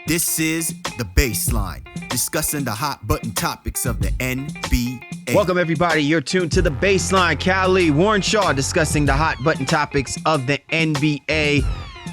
This is The Baseline, discussing the hot button topics of the NBA. Welcome, everybody. You're tuned to The Baseline. Cali, Warren Shaw discussing the hot button topics of the NBA.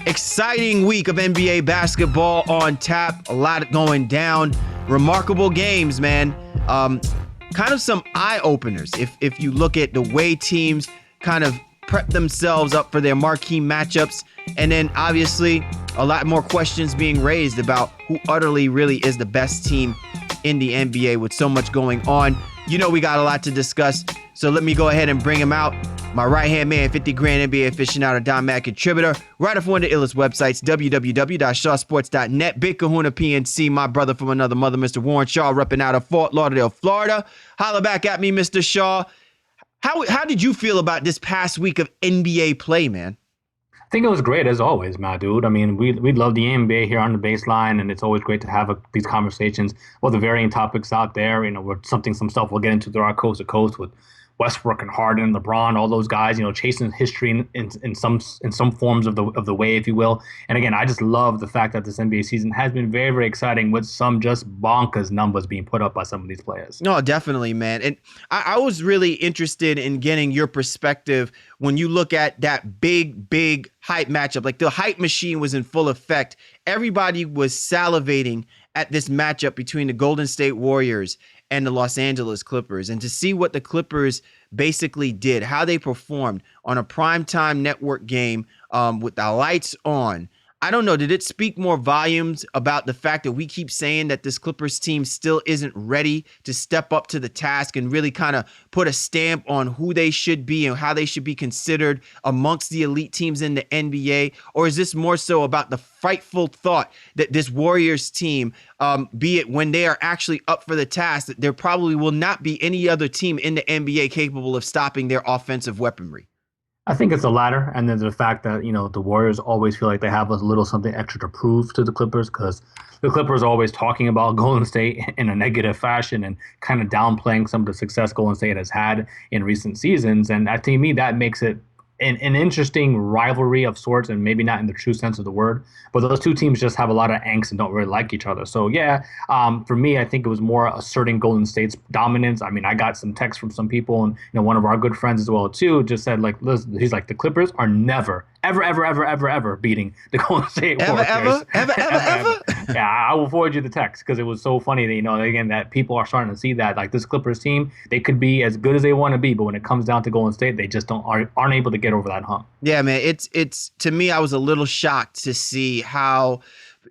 Exciting week of NBA basketball on tap. A lot going down. Remarkable games, man. Kind of some eye-openers if you look at the way teams kind of prep themselves up for their marquee matchups. And then obviously a lot more questions being raised about who utterly really is the best team in the NBA with so much going on. You know we got a lot to discuss, so let me go ahead and bring him out. My right-hand man, 50 grand NBA aficionado, Don Mac contributor, writer for one of the illest websites, www.shawsports.net, Big Kahuna PNC, my brother from another mother, Mr. Warren Shaw, repping out of Fort Lauderdale, Florida. Holla back at me, Mr. Shaw. How did you feel about this past week of NBA play, man? I think it was great as always, my dude. I mean, we love the NBA here on the baseline, and it's always great to have these conversations about the varying topics out there. You know, with some stuff we'll get into throughout coast to coast with Westbrook and Harden, LeBron, all those guys, you know, chasing history in some forms of the way, if you will. And again, I just love the fact that this NBA season has been very, very exciting with some just bonkers numbers being put up by some of these players. No, definitely, man. And I was really interested in getting your perspective when you look at that big hype matchup. Like, the hype machine was in full effect. Everybody was salivating at this matchup between the Golden State Warriors and the Los Angeles Clippers. And to see what the Clippers basically did, how they performed on a primetime network game with the lights on, I don't know, did it speak more volumes about the fact that we keep saying that this Clippers team still isn't ready to step up to the task and really kind of put a stamp on who they should be and how they should be considered amongst the elite teams in the NBA? Or is this more so about the frightful thought that this Warriors team, be it when they are actually up for the task, that there probably will not be any other team in the NBA capable of stopping their offensive weaponry? I think it's the latter, and then the fact that, you know, the Warriors always feel like they have a little something extra to prove to the Clippers, because the Clippers are always talking about Golden State in a negative fashion and kind of downplaying some of the success Golden State has had in recent seasons. And to me, that makes it an interesting rivalry of sorts, and maybe not in the true sense of the word, but those two teams just have a lot of angst and don't really like each other. So yeah, for me, I think it was more asserting Golden State's dominance. I mean, I got some texts from some people, and, you know, one of our good friends as well too just said, like, listen, he's like, the Clippers are never ever beating the Golden State Warriors. Ever? Yeah, I will forward you the text, because it was so funny that, you know, again, that people are starting to see that, like, this Clippers team, they could be as good as they want to be, but when it comes down to Golden State, they just aren't able to get over that hump. Yeah, man, it's to me, I was a little shocked to see how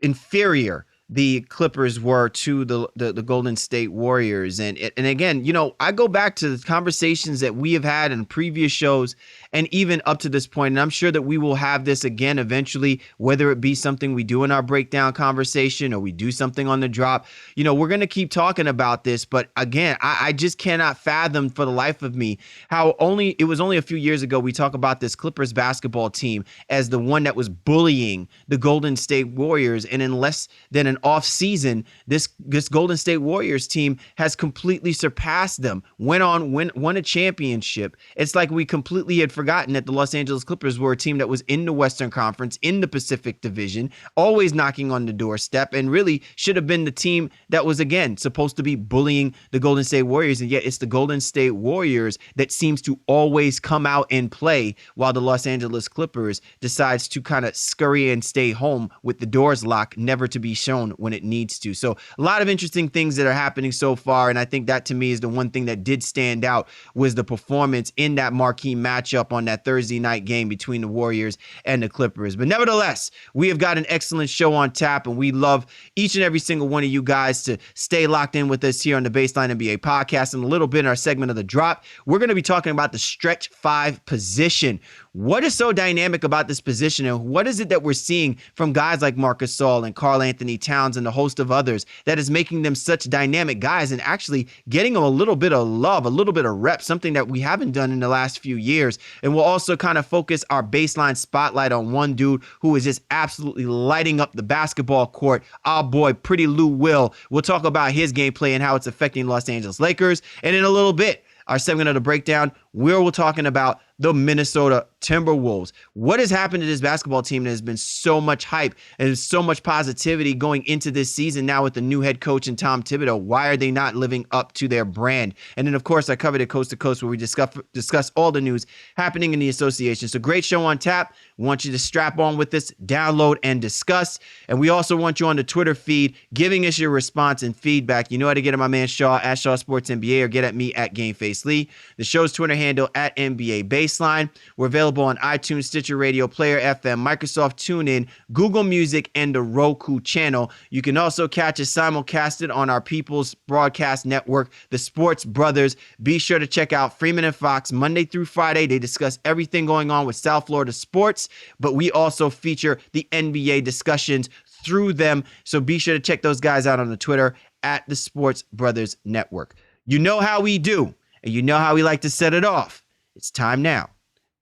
inferior the Clippers were to the Golden State Warriors. And again, you know, I go back to the conversations that we have had in previous shows and even up to this point, and I'm sure that we will have this again eventually, whether it be something we do in our breakdown conversation or we do something on the drop. You know, we're going to keep talking about this, but again, I just cannot fathom for the life of me how it was only a few years ago we talk about this Clippers basketball team as the one that was bullying the Golden State Warriors, and in less than an off season, this Golden State Warriors team has completely surpassed them, won a championship. It's like we completely had forgotten that the Los Angeles Clippers were a team that was in the Western Conference, in the Pacific Division, always knocking on the doorstep, and really should have been the team that was, again, supposed to be bullying the Golden State Warriors. And yet it's the Golden State Warriors that seems to always come out and play, while the Los Angeles Clippers decides to kind of scurry and stay home with the doors locked, never to be shown when it needs to. So a lot of interesting things that are happening so far. And I think that, to me, is the one thing that did stand out, was the performance in that marquee matchup on that Thursday night game between the Warriors and the Clippers. But nevertheless, we have got an excellent show on tap, and we love each and every single one of you guys to stay locked in with us here on the Baseline NBA podcast. And a little bit in our segment of the drop, we're going to be talking about the stretch five position. What is so dynamic about this position, and what is it that we're seeing from guys like Marc Gasol and Karl Anthony Towns and a host of others that is making them such dynamic guys and actually getting them a little bit of love, a little bit of rep, something that we haven't done in the last few years? And we'll also kind of focus our baseline spotlight on one dude who is just absolutely lighting up the basketball court, our boy, Pretty Lou Will. We'll talk about his gameplay and how it's affecting Los Angeles Lakers. And in a little bit, our segment of the breakdown, We're talking about the Minnesota Timberwolves. What has happened to this basketball team that has been so much hype and so much positivity going into this season now with the new head coach and Tom Thibodeau? Why are they not living up to their brand? And then, of course, I covered it coast to coast where we discuss all the news happening in the association. So great show on tap. We want you to strap on with us, download, and discuss. And we also want you on the Twitter feed giving us your response and feedback. You know how to get at my man Shaw at Shaw Sports NBA or get at me at GameFace Lee. The show's Twitter handle at NBA Baseline. We're available on iTunes, Stitcher Radio, Player FM, Microsoft TuneIn, Google Music, and the Roku channel. You can also catch us simulcasted on our People's Broadcast Network, the Sports Brothers. Be sure to check out Freeman and Fox Monday through Friday. They discuss everything going on with South Florida sports, but we also feature the NBA discussions through them. So be sure to check those guys out on the Twitter at the Sports Brothers Network. You know how we do, and you know how we like to set it off. It's time now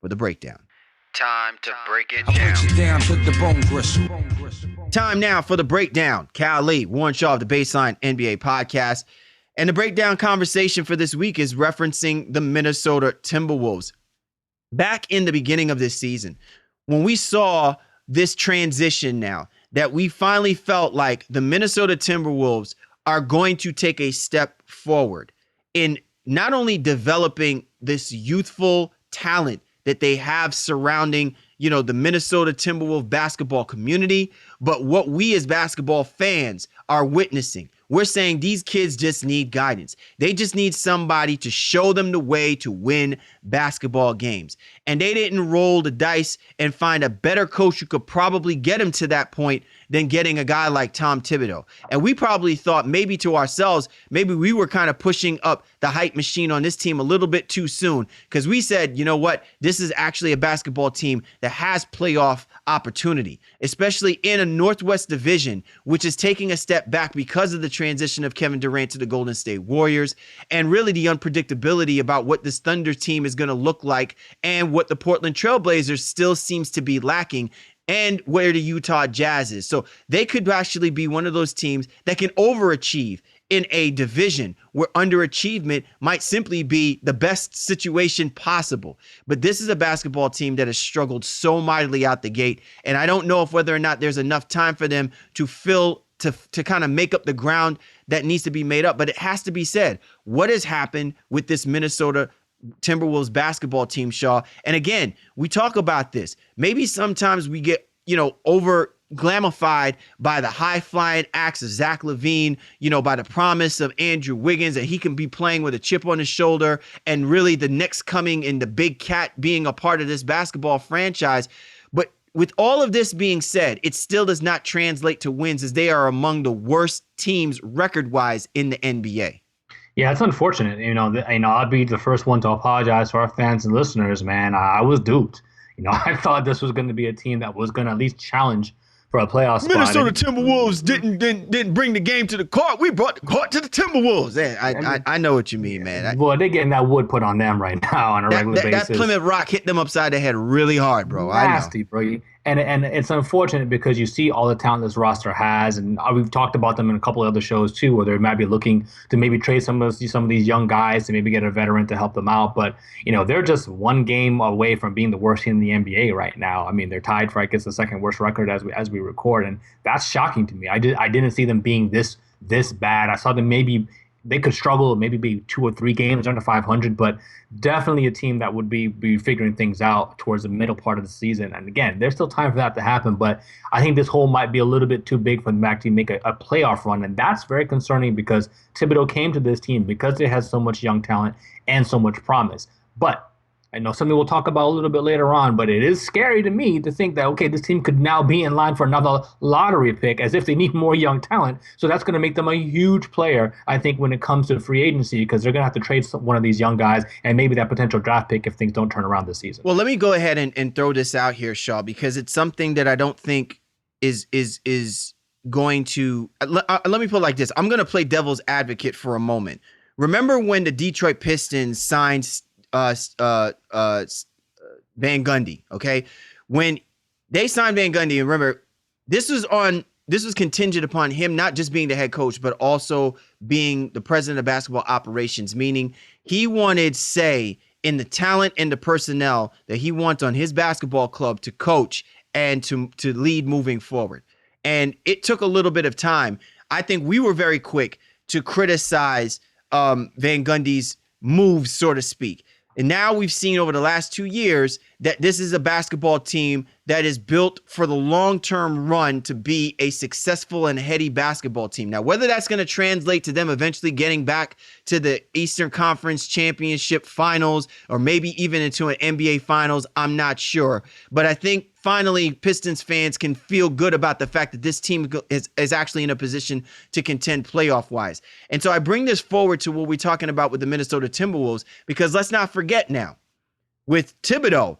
for the breakdown. Time to break it down. Time now for the breakdown. Cal Lee, Warren Shaw of the Baseline NBA podcast. And the breakdown conversation for this week is referencing the Minnesota Timberwolves. Back in the beginning of this season, when we saw this transition now, that we finally felt like the Minnesota Timberwolves are going to take a step forward in not only developing this youthful talent that they have surrounding, the Minnesota Timberwolves basketball community, but what we as basketball fans are witnessing. We're saying these kids just need guidance. They just need somebody to show them the way to win basketball games. And they didn't roll the dice and find a better coach who could probably get them to that point than getting a guy like Tom Thibodeau. And we probably thought maybe to ourselves, maybe we were kind of pushing up the hype machine on this team a little bit too soon, because we said, you know what, this is actually a basketball team that has playoff opportunity, especially in a Northwest division, which is taking a step back because of the transition of Kevin Durant to the Golden State Warriors, and really the unpredictability about what this Thunder team is going to look like and what the Portland Trailblazers still seems to be lacking, and where the Utah Jazz is. So they could actually be one of those teams that can overachieve in a division where underachievement might simply be the best situation possible. But this is a basketball team that has struggled so mightily out the gate. And I don't know if whether or not there's enough time for them to kind of make up the ground that needs to be made up. But it has to be said, what has happened with this Minnesota Timberwolves basketball team, Shaw? And again, we talk about this. Maybe sometimes we get, over glamified by the high-flying acts of Zach LaVine, by the promise of Andrew Wiggins that he can be playing with a chip on his shoulder and really the next coming in the big cat being a part of this basketball franchise. But with all of this being said, it still does not translate to wins, as they are among the worst teams record-wise in the NBA. Yeah, it's unfortunate. I'd be the first one to apologize to our fans and listeners, man. I was duped. I thought this was going to be a team that was going to at least challenge for a playoff spot. Minnesota Timberwolves didn't bring the game to the court. We brought the court to the Timberwolves. I know what you mean, man. Well, they're getting that wood put on them right now on a regular basis. That Plymouth Rock hit them upside the head really hard, bro. Nasty, bro. And it's unfortunate because you see all the talent this roster has, and we've talked about them in a couple of other shows too, where they might be looking to maybe trade some of these young guys to maybe get a veteran to help them out. But they're just one game away from being the worst team in the NBA right now. I mean, they're tied for, I guess, the second worst record as we record, and that's shocking to me. I didn't see them being this bad. I saw them maybe they could struggle, maybe be 2 or 3 games under 500, but definitely a team that would be figuring things out towards the middle part of the season. And again, there's still time for that to happen, but I think this hole might be a little bit too big for them to actually make a playoff run. And that's very concerning because Thibodeau came to this team because it has so much young talent and so much promise. But I know something we'll talk about a little bit later on, but it is scary to me to think that, okay, this team could now be in line for another lottery pick as if they need more young talent. So that's going to make them a huge player, I think, when it comes to free agency, because they're going to have to trade one of these young guys and maybe that potential draft pick if things don't turn around this season. Well, let me go ahead and throw this out here, Shaw, because it's something that I don't think is going to let me put it like this. I'm going to play devil's advocate for a moment. Remember when the Detroit Pistons signed Van Gundy, okay? When they signed Van Gundy, and remember, this was contingent upon him not just being the head coach, but also being the president of basketball operations, meaning he wanted say in the talent and the personnel that he wants on his basketball club to coach and to lead moving forward. And it took a little bit of time. I think we were very quick to criticize Van Gundy's moves, so to speak. And now we've seen over the last 2 years that this is a basketball team that is built for the long-term run to be a successful and heady basketball team. Now, whether that's going to translate to them eventually getting back to the Eastern Conference Championship Finals or maybe even into an NBA Finals, I'm not sure. But I think finally Pistons fans can feel good about the fact that this team is actually in a position to contend playoff-wise. And so I bring this forward to what we're talking about with the Minnesota Timberwolves, because let's not forget now, with Thibodeau,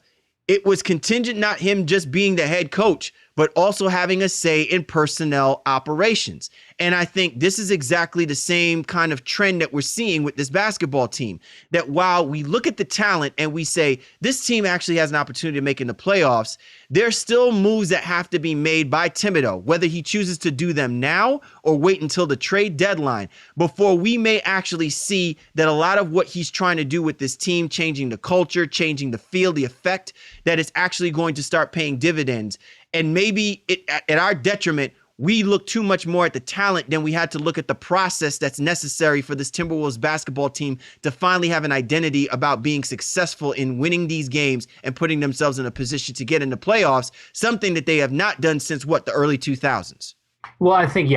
it was contingent not him just being the head coach, but also having a say in personnel operations. And I think this is exactly the same kind of trend that we're seeing with this basketball team, that while we look at the talent and we say this team actually has an opportunity to make in the playoffs, there's still moves that have to be made by Thibodeau, whether he chooses to do them now or wait until the trade deadline, before we may actually see that a lot of what he's trying to do with this team, changing the culture, changing the feel, the effect, that it's actually going to start paying dividends. And maybe at our detriment, we look too much more at the talent than we had to look at the process that's necessary for this Timberwolves basketball team to finally have an identity about being successful in winning these games and putting themselves in a position to get into playoffs, something that they have not done since, the early 2000s. Well, I think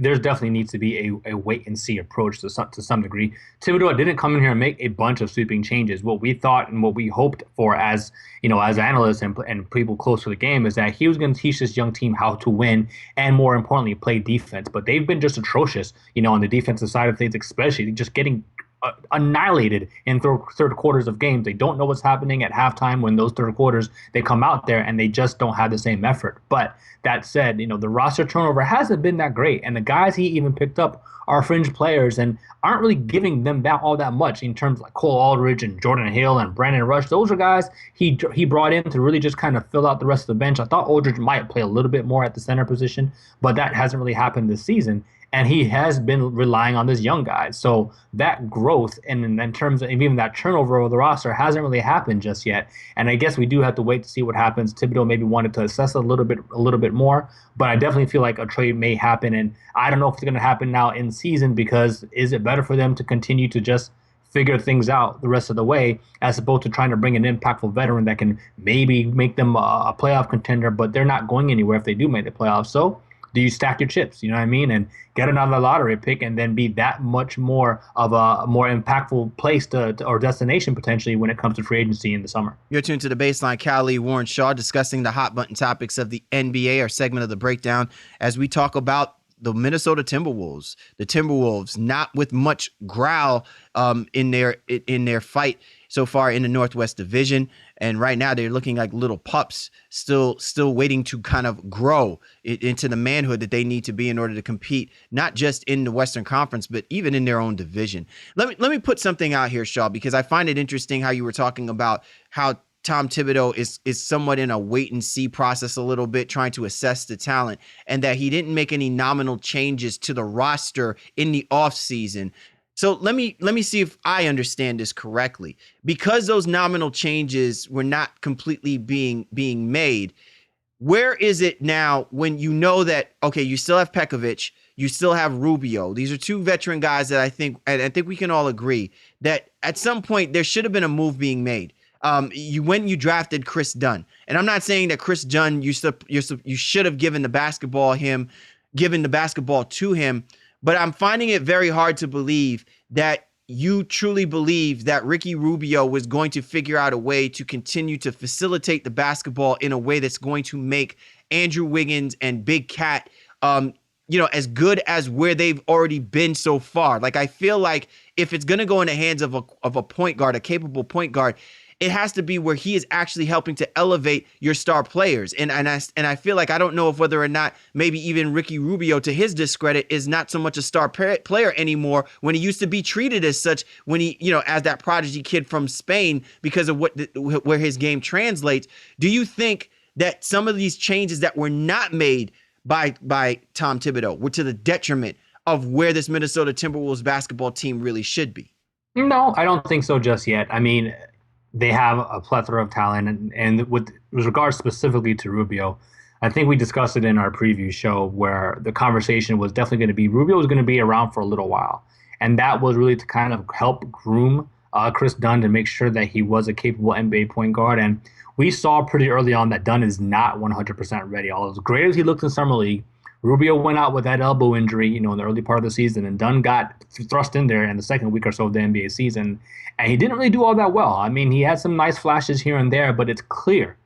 there definitely needs to be a wait and see approach to some degree. Thibodeau didn't come in here and make a bunch of sweeping changes. What we thought and what we hoped for as analysts and people close to the game is that he was going to teach this young team how to win and, more importantly, play defense. But they've been just atrocious, on the defensive side of things, especially just getting annihilated in third quarters of games. They don't know what's happening at halftime when those third quarters, they come out there and they just don't have the same effort. But that said, the roster turnover hasn't been that great. And the guys he even picked up are fringe players and aren't really giving them all that much in terms of like Cole Aldridge and Jordan Hill and Brandon Rush. Those are guys he brought in to really just kind of fill out the rest of the bench. I thought Aldridge might play a little bit more at the center position, but that hasn't really happened this season. And he has been relying on this young guy. So that growth and in terms of even that turnover of the roster hasn't really happened just yet. And I guess we do have to wait to see what happens. Thibodeau maybe wanted to assess a little bit more, but I definitely feel like a trade may happen. And I don't know if it's going to happen now in season, because is it better for them to continue to just figure things out the rest of the way, as opposed to trying to bring an impactful veteran that can maybe make them a playoff contender, but they're not going anywhere if they do make the playoffs. So do you stack your chips, and get another lottery pick and then be that much more of a more impactful place or destination potentially when it comes to free agency in the summer? You're tuned to The Baseline. Callie, Warren Shaw, discussing the hot button topics of the NBA, our segment of the breakdown, as we talk about the Minnesota Timberwolves. The Timberwolves, not with much growl in their fight so far in the Northwest Division. And right now they're looking like little pups, still waiting to kind of grow into the manhood that they need to be in order to compete, not just in the Western Conference, but even in their own division. Let me put something out here, Shaw, because I find it interesting how you were talking about how Tom Thibodeau is somewhat in a wait and see process a little bit, trying to assess the talent, and that he didn't make any nominal changes to the roster in the offseason. So let me see if I understand this correctly. Because those nominal changes were not completely being made, where is it now when you know that, okay, you still have Pekovic, you still have Rubio. These are two veteran guys that I think we can all agree that at some point there should have been a move being made. You drafted Chris Dunn, and I'm not saying that Chris Dunn you should have given the basketball to him, but I'm finding it very hard to believe that you truly believe that Ricky Rubio was going to figure out a way to continue to facilitate the basketball in a way that's going to make Andrew Wiggins and Big Cat, as good as where they've already been so far. Like, I feel like if it's going to go in the hands of a point guard, a capable point guard, it has to be where he is actually helping to elevate your star players. And I feel like I don't know if whether or not maybe even Ricky Rubio, to his discredit, is not so much a star player anymore when he used to be treated as such, when he, as that prodigy kid from Spain because of where his game translates. Do you think that some of these changes that were not made by Tom Thibodeau were to the detriment of where this Minnesota Timberwolves basketball team really should be? No, I don't think so just yet. I mean, they have a plethora of talent, and with regards specifically to Rubio, I think we discussed it in our preview show where the conversation was definitely going to be Rubio was going to be around for a little while, and that was really to kind of help groom Chris Dunn to make sure that he was a capable NBA point guard. And we saw pretty early on that Dunn is not 100% ready. All as great as he looked in summer league, Rubio went out with that elbow injury, in the early part of the season, and Dunn got thrust in there in the second week or so of the NBA season, and he didn't really do all that well. I mean, he had some nice flashes here and there, but it's clear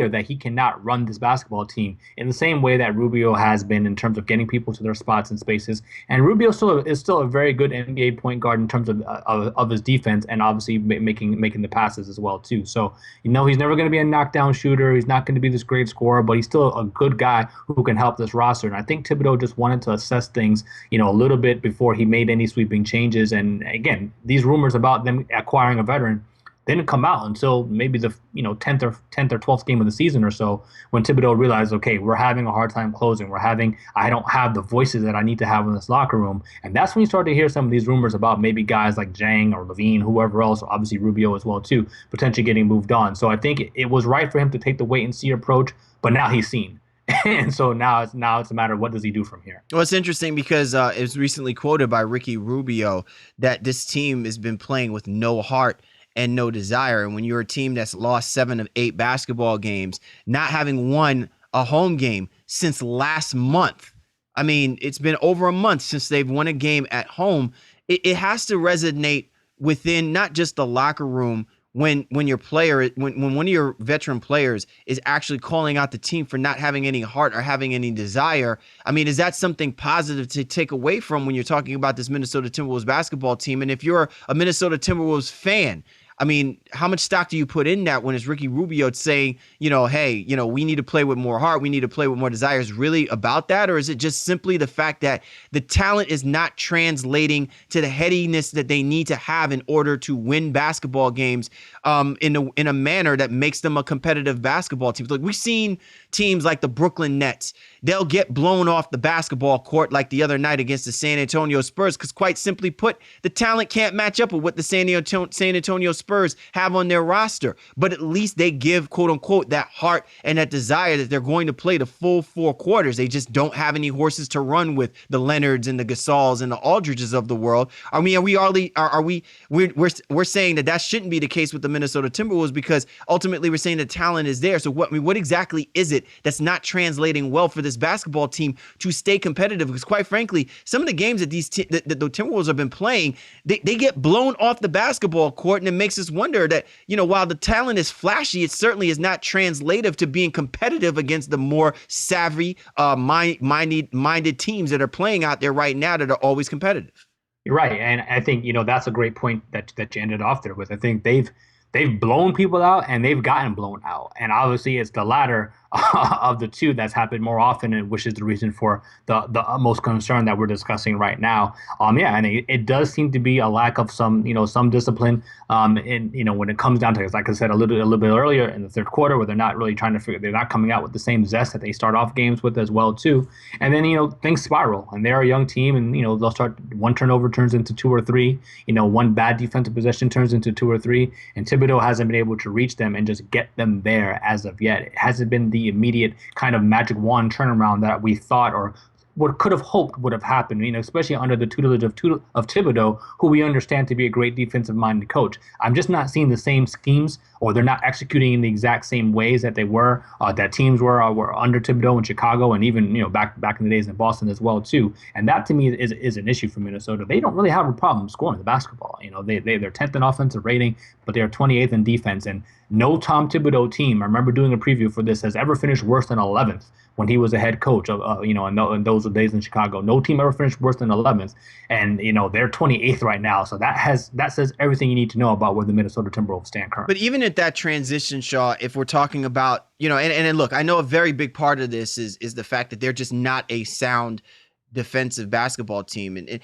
that he cannot run this basketball team in the same way that Rubio has been in terms of getting people to their spots and spaces. And Rubio is still a very good NBA point guard in terms of his defense and obviously making the passes as well too. So he's never going to be a knockdown shooter. He's not going to be this great scorer, but he's still a good guy who can help this roster. And I think Thibodeau just wanted to assess things, a little bit before he made any sweeping changes. And again, these rumors about them acquiring a veteran didn't come out until maybe the 10th or 12th game of the season or so, when Thibodeau realized, okay, we're having a hard time closing. I don't have the voices that I need to have in this locker room. And that's when you start to hear some of these rumors about maybe guys like Jang or Levine, whoever else, obviously Rubio as well too, potentially getting moved on. So I think it was right for him to take the wait and see approach, but now he's seen. And so now it's a matter of what does he do from here. Well, it's interesting because it was recently quoted by Ricky Rubio that this team has been playing with no heart and no desire. And when you're a team that's lost 7 of 8 basketball games, not having won a home game since last month, I mean, it's been over a month since they've won a game at home. It has to resonate within not just the locker room when your player, when one of your veteran players is actually calling out the team for not having any heart or having any desire. I mean, is that something positive to take away from when you're talking about this Minnesota Timberwolves basketball team? And if you're a Minnesota Timberwolves fan, I mean, how much stock do you put in that when it's Ricky Rubio saying, hey, we need to play with more heart, we need to play with more desire? Is really about that? Or is it just simply the fact that the talent is not translating to the headiness that they need to have in order to win basketball games in a manner that makes them a competitive basketball team? Look, we've seen teams like the Brooklyn Nets. They'll get blown off the basketball court like the other night against the San Antonio Spurs because, quite simply put, the talent can't match up with what the San Antonio Spurs have on their roster. But at least they give, quote unquote, that heart and that desire that they're going to play the full 4 quarters. They just don't have any horses to run with the Leonards and the Gasols and the Aldridges of the world. I mean, we're saying that shouldn't be the case with the Minnesota Timberwolves because ultimately we're saying the talent is there. So what exactly is it that's not translating well for this basketball team to stay competitive? Because quite frankly, some of the games that the Timberwolves have been playing, they get blown off the basketball court, and it makes us wonder that, while the talent is flashy, it certainly is not translative to being competitive against the more savvy, minded teams that are playing out there right now that are always competitive. You're right, and I think that's a great point that you ended off there with. I think they've blown people out and they've gotten blown out, and obviously it's the latter of the two that's happened more often, and which is the reason for the most concern that we're discussing right now. And it does seem to be a lack of some discipline. When it comes down to it, like I said a little bit earlier in the third quarter, where they're not really they're not coming out with the same zest that they start off games with as well too. And then things spiral, and they're a young team, and they'll start one turnover turns into 2 or 3. One bad defensive possession turns into 2 or 3, and Thibodeau hasn't been able to reach them and just get them there as of yet. It hasn't been the immediate kind of magic wand turnaround that we thought or what could have hoped would have happened, especially under the tutelage of Thibodeau, who we understand to be a great defensive-minded coach. I'm just not seeing the same schemes, or they're not executing in the exact same ways that they were, that teams were under Thibodeau in Chicago, and even back in the days in Boston as well too. And that to me is an issue for Minnesota. They don't really have a problem scoring the basketball. They're 10th in offensive rating, but they're 28th in defense. And no Tom Thibodeau team, I remember doing a preview for this, has ever finished worse than 11th when he was a head coach in those days in Chicago. No team ever finished worse than 11th, and they're 28th right now. So that says everything you need to know about where the Minnesota Timberwolves stand currently. But even at that transition, Shaw, if we're talking about and look, I know a very big part of this is the fact that they're just not a sound defensive basketball team. And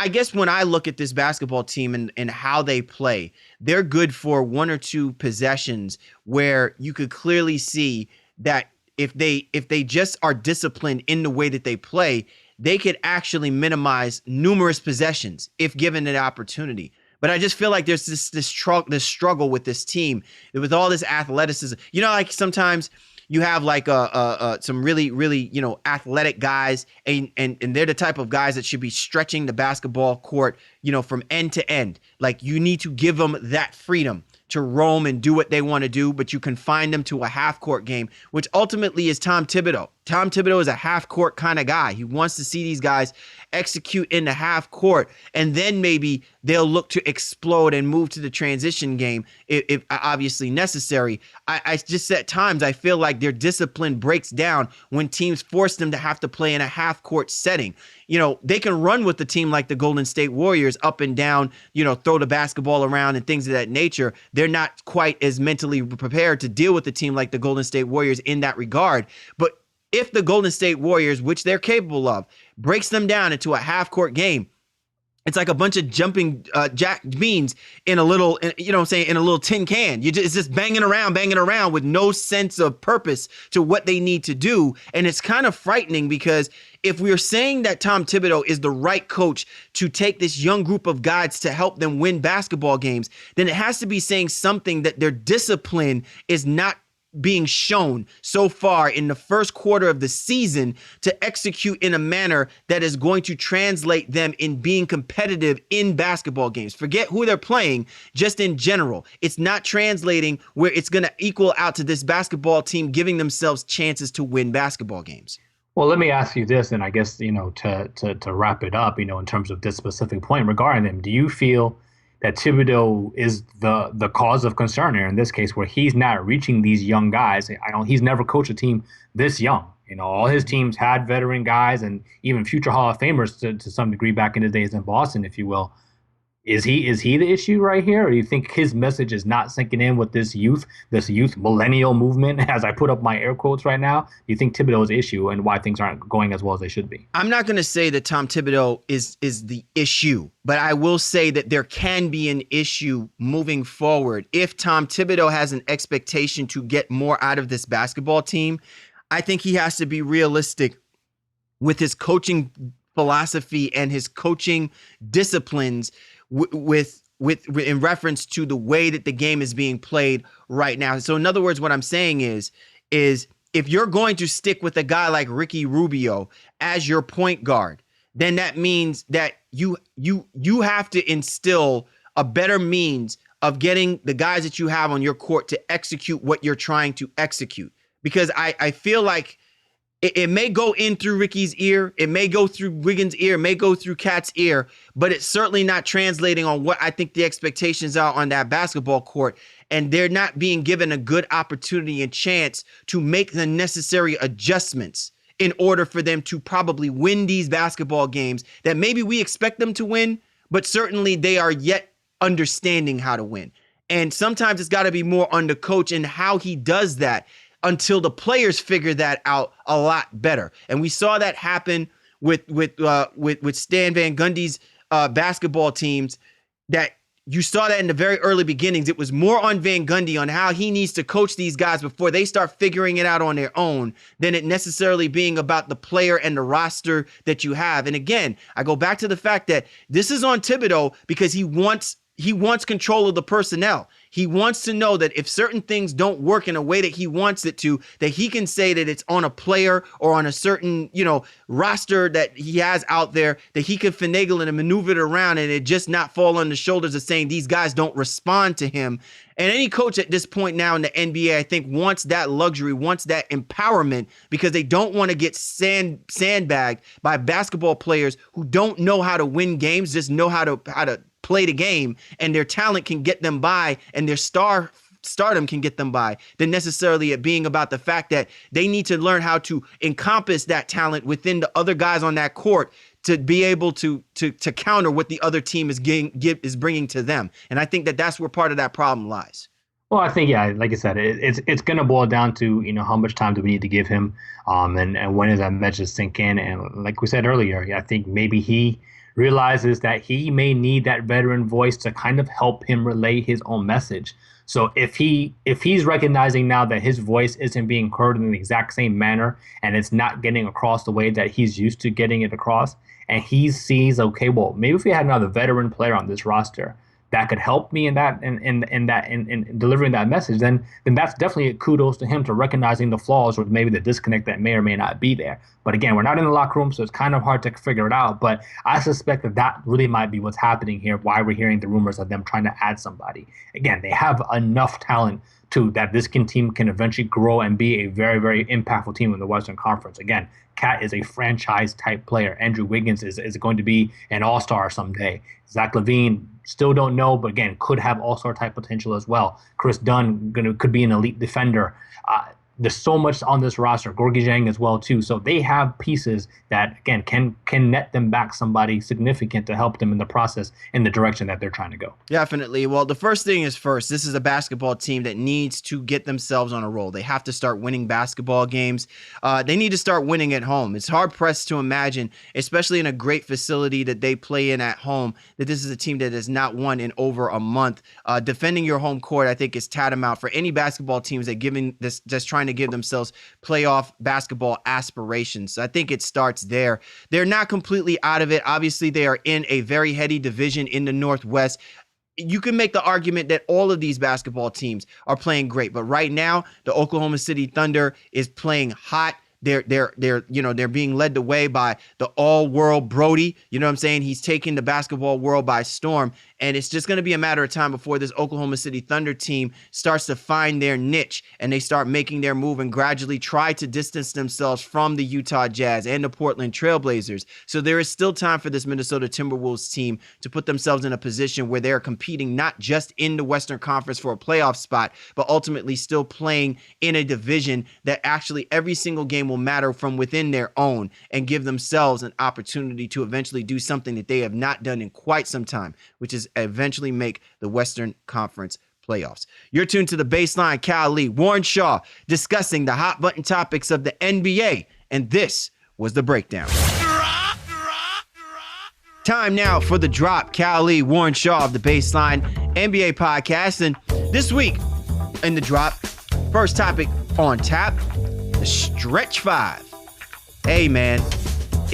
I guess when I look at this basketball team and how they play, they're good for 1 or 2 possessions where you could clearly see that if they just are disciplined in the way that they play, they could actually minimize numerous possessions if given an opportunity. But I just feel like there's this struggle with this team with all this athleticism. Like sometimes you have like some really athletic guys, and they're the type of guys that should be stretching the basketball court, from end to end. Like you need to give them that freedom to roam and do what they want to do, but you confine them to a half-court game, which ultimately is Tom Thibodeau. Tom Thibodeau is a half-court kind of guy. He wants to see these guys execute in the half-court, and then maybe they'll look to explode and move to the transition game if obviously necessary. I just at times I feel like their discipline breaks down when teams force them to have to play in a half-court setting. They can run with the team like the Golden State Warriors up and down, throw the basketball around and things of that nature. They're not quite as mentally prepared to deal with a team like the Golden State Warriors in that regard. But if the Golden State Warriors, which they're capable of, breaks them down into a half-court game, it's like a bunch of jumping jack beans in a little, in a little tin can. It's just banging around with no sense of purpose to what they need to do. And it's kind of frightening because if we're saying that Tom Thibodeau is the right coach to take this young group of guys to help them win basketball games, then it has to be saying something that their discipline is not being shown so far in the first quarter of the season to execute in a manner that is going to translate them in being competitive in basketball games. Forget who they're playing, just in general. It's not translating where it's going to equal out to this basketball team giving themselves chances to win basketball games. Well, let me ask you this, and I guess, to wrap it up, in terms of this specific point regarding them, do you feel that Thibodeau is the cause of concern here in this case, where he's not reaching these young guys? He's never coached a team this young. All his teams had veteran guys and even future Hall of Famers to some degree back in the days in Boston, if you will. Is he the issue right here, or do you think his message is not sinking in with this youth millennial movement, as I put up my air quotes right now? Do you think Thibodeau is the issue and why things aren't going as well as they should be? I'm not going to say that Tom Thibodeau is the issue, but I will say that there can be an issue moving forward. If Tom Thibodeau has an expectation to get more out of this basketball team, I think he has to be realistic with his coaching philosophy and his coaching disciplines with in reference to the way that the game is being played right now. So in other words, what I'm saying is if you're going to stick with a guy like Ricky Rubio as your point guard, then that means that you have to instill a better means of getting the guys that you have on your court to execute what you're trying to execute. Because I feel like it may go in through Ricky's ear, it may go through Wiggins' ear, it may go through Cat's ear, but it's certainly not translating on what I think the expectations are on that basketball court. And they're not being given a good opportunity and chance to make the necessary adjustments in order for them to probably win these basketball games that maybe we expect them to win, but certainly they are yet understanding how to win. And sometimes it's got to be more on the coach and how he does that, until the players figure that out a lot better. And we saw that happen with Stan Van Gundy's basketball teams, that you saw that in the very early beginnings. It was more on Van Gundy on how he needs to coach these guys before they start figuring it out on their own than it necessarily being about the player and the roster that you have. And again, I go back to the fact that this is on Thibodeau because he wants control of the personnel. He wants to know that if certain things don't work in a way that he wants it to, that he can say that it's on a player or on a certain, roster that he has out there, that he can finagle and maneuver it around and it just not fall on the shoulders of saying these guys don't respond to him. And any coach at this point now in the NBA, I think, wants that luxury, wants that empowerment, because they don't want to get sandbagged by basketball players who don't know how to win games, just know how to play the game, and their talent can get them by and their stardom can get them by, than necessarily it being about the fact that they need to learn how to encompass that talent within the other guys on that court to be able to counter what the other team is bringing to them. And I think that that's where part of that problem lies. Well, I think, yeah, like I said, it's going to boil down to, how much time do we need to give him, and when does that message sink in? And like we said earlier, I think maybe he realizes that he may need that veteran voice to kind of help him relay his own message. So if he's recognizing now that his voice isn't being heard in the exact same manner and it's not getting across the way that he's used to getting it across, and he sees, okay, well, maybe if we had another veteran player on this roster, that could help me in delivering that message, then that's definitely a kudos to him to recognizing the flaws or maybe the disconnect that may or may not be there. But again, we're not in the locker room, so it's kind of hard to figure it out. But I suspect that really might be what's happening here, why we're hearing the rumors of them trying to add somebody. Again, they have enough talent that this team can eventually grow and be a very, very impactful team in the Western Conference. Again, Cat is a franchise type player. Andrew Wiggins is going to be an all-star someday. Zach LaVine, still don't know, but again, could have all-star type potential as well. Chris Dunn could be an elite defender. There's so much on this roster. Gorgie Zhang as well too. So they have pieces that again can net them back somebody significant to help them in the process in the direction that they're trying to go. Definitely. Well, the first thing is first. This is a basketball team that needs to get themselves on a roll. They have to start winning basketball games. They need to start winning at home. It's hard pressed to imagine, especially in a great facility that they play in at home, that this is a team that has not won in over a month. Defending your home court, I think, is tantamount for any basketball teams that just trying to give themselves playoff basketball aspirations. So I think it starts there. They're not completely out of it. Obviously, they are in a very heady division in the Northwest. You can make the argument that all of these basketball teams are playing great, but right now, the Oklahoma City Thunder is playing hot. They're being led the way by the all-world Brody. You know what I'm saying? He's taking the basketball world by storm. And it's just going to be a matter of time before this Oklahoma City Thunder team starts to find their niche and they start making their move and gradually try to distance themselves from the Utah Jazz and the Portland Trailblazers. So there is still time for this Minnesota Timberwolves team to put themselves in a position where they're competing not just in the Western Conference for a playoff spot, but ultimately still playing in a division that actually every single game will matter from within their own and give themselves an opportunity to eventually do something that they have not done in quite some time, which is eventually make the Western Conference playoffs. You're tuned to The Baseline. Cal Lee, Warren Shaw, discussing the hot button topics of the NBA, and this was The Breakdown. Time now for The Drop. Cal Lee, Warren Shaw of The Baseline NBA podcast, and this week in The Drop, first topic on tap, the Stretch 5. Hey, man.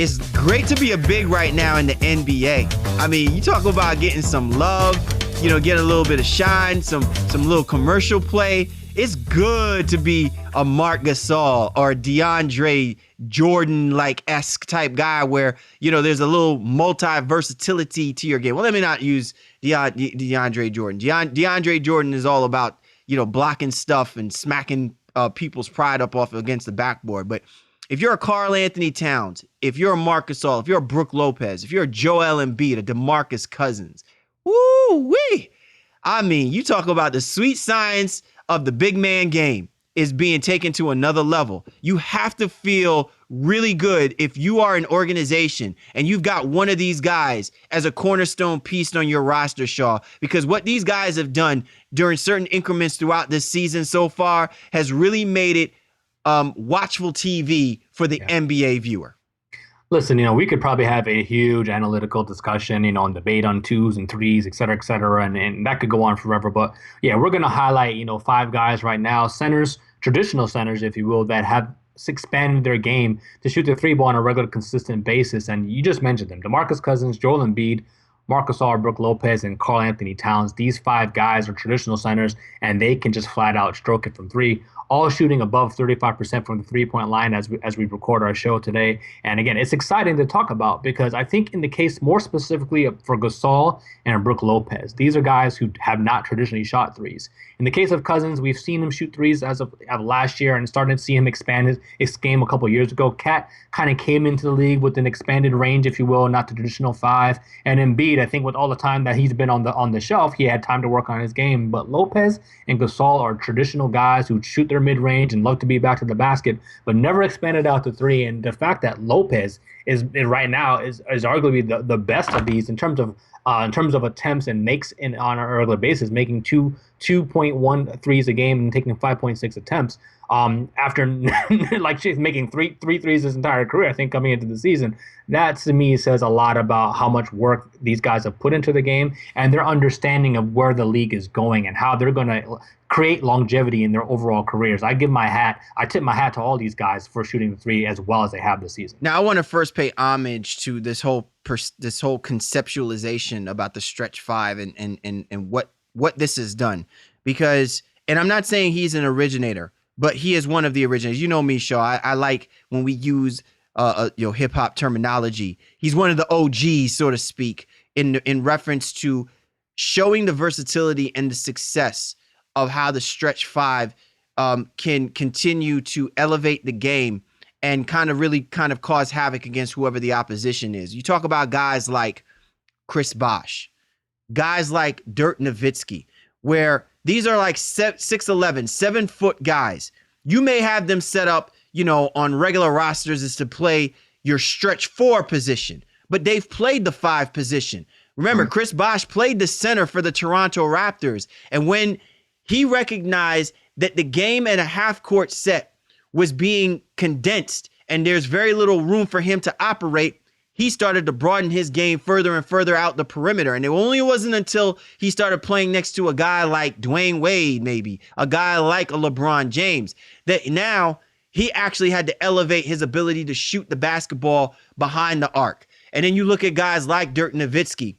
It's great to be a big right now in the NBA. I mean, you talk about getting some love, get a little bit of shine, some little commercial play. It's good to be a Marc Gasol or DeAndre Jordan-like-esque type guy where, there's a little multi-versatility to your game. Well, let me not use DeAndre Jordan. DeAndre Jordan is all about, blocking stuff and smacking people's pride up off against the backboard. But if you're a Karl Anthony Towns, if you're a Marc Gasol, if you're a Brook Lopez, if you're a Joel Embiid, a DeMarcus Cousins, woo-wee. I mean, you talk about the sweet science of the big man game is being taken to another level. You have to feel really good if you are an organization and you've got one of these guys as a cornerstone piece on your roster, Shaw, because what these guys have done during certain increments throughout this season so far has really made it watchful TV for the NBA viewer. Listen, we could probably have a huge analytical discussion, and debate on twos and threes, et cetera, and that could go on forever. But yeah, we're going to highlight, 5 guys right now, centers, traditional centers, if you will, that have expanded their game to shoot the three ball on a regular, consistent basis. And you just mentioned them: DeMarcus Cousins, Joel Embiid, Marc Gasol, Brook Lopez, and Karl Anthony Towns. These 5 guys are traditional centers, and they can just flat out stroke it from three, all shooting above 35% from the three-point line as we record our show today. And again, it's exciting to talk about because I think in the case more specifically for Gasol and Brook Lopez, these are guys who have not traditionally shot threes. In the case of Cousins, we've seen him shoot threes as of last year and started to see him expand his game a couple of years ago. Cat kind of came into the league with an expanded range, if you will, not the traditional 5. And Embiid, I think with all the time that he's been on the shelf, he had time to work on his game. But Lopez and Gasol are traditional guys who shoot their mid-range and love to be back to the basket, but never expanded out to 3. And the fact that Lopez is right now is arguably the best of these in terms of attempts and makes on a regular basis, making 2.1 threes a game and taking 5.6 attempts. After like she's making three threes his entire career, I think, coming into the season. That to me says a lot about how much work these guys have put into the game and their understanding of where the league is going and how they're going to create longevity in their overall careers. I tip my hat to all these guys for shooting the three as well as they have this season. Now, I want to first pay homage to this whole conceptualization about the stretch five and what this has done, because, and I'm not saying he's an originator, but he is one of the originators. You know me, Shaw. I like when we use hip hop terminology. He's one of the OGs, so to speak, in reference to showing the versatility and the success of how the stretch five can continue to elevate the game and really cause havoc against whoever the opposition is. You talk about guys like Chris Bosh, guys like Dirk Nowitzki, where these are like 6'11", 7-foot guys. You may have them set up, on regular rosters is to play your stretch 4 position, but they've played the 5 position. Remember, Chris Bosh played the center for the Toronto Raptors. And when he recognized that the game at a half-court set was being condensed and there's very little room for him to operate, he started to broaden his game further and further out the perimeter. And it only wasn't until he started playing next to a guy like Dwayne Wade, maybe a guy like a LeBron James, that now he actually had to elevate his ability to shoot the basketball behind the arc. And then you look at guys like Dirk Nowitzki,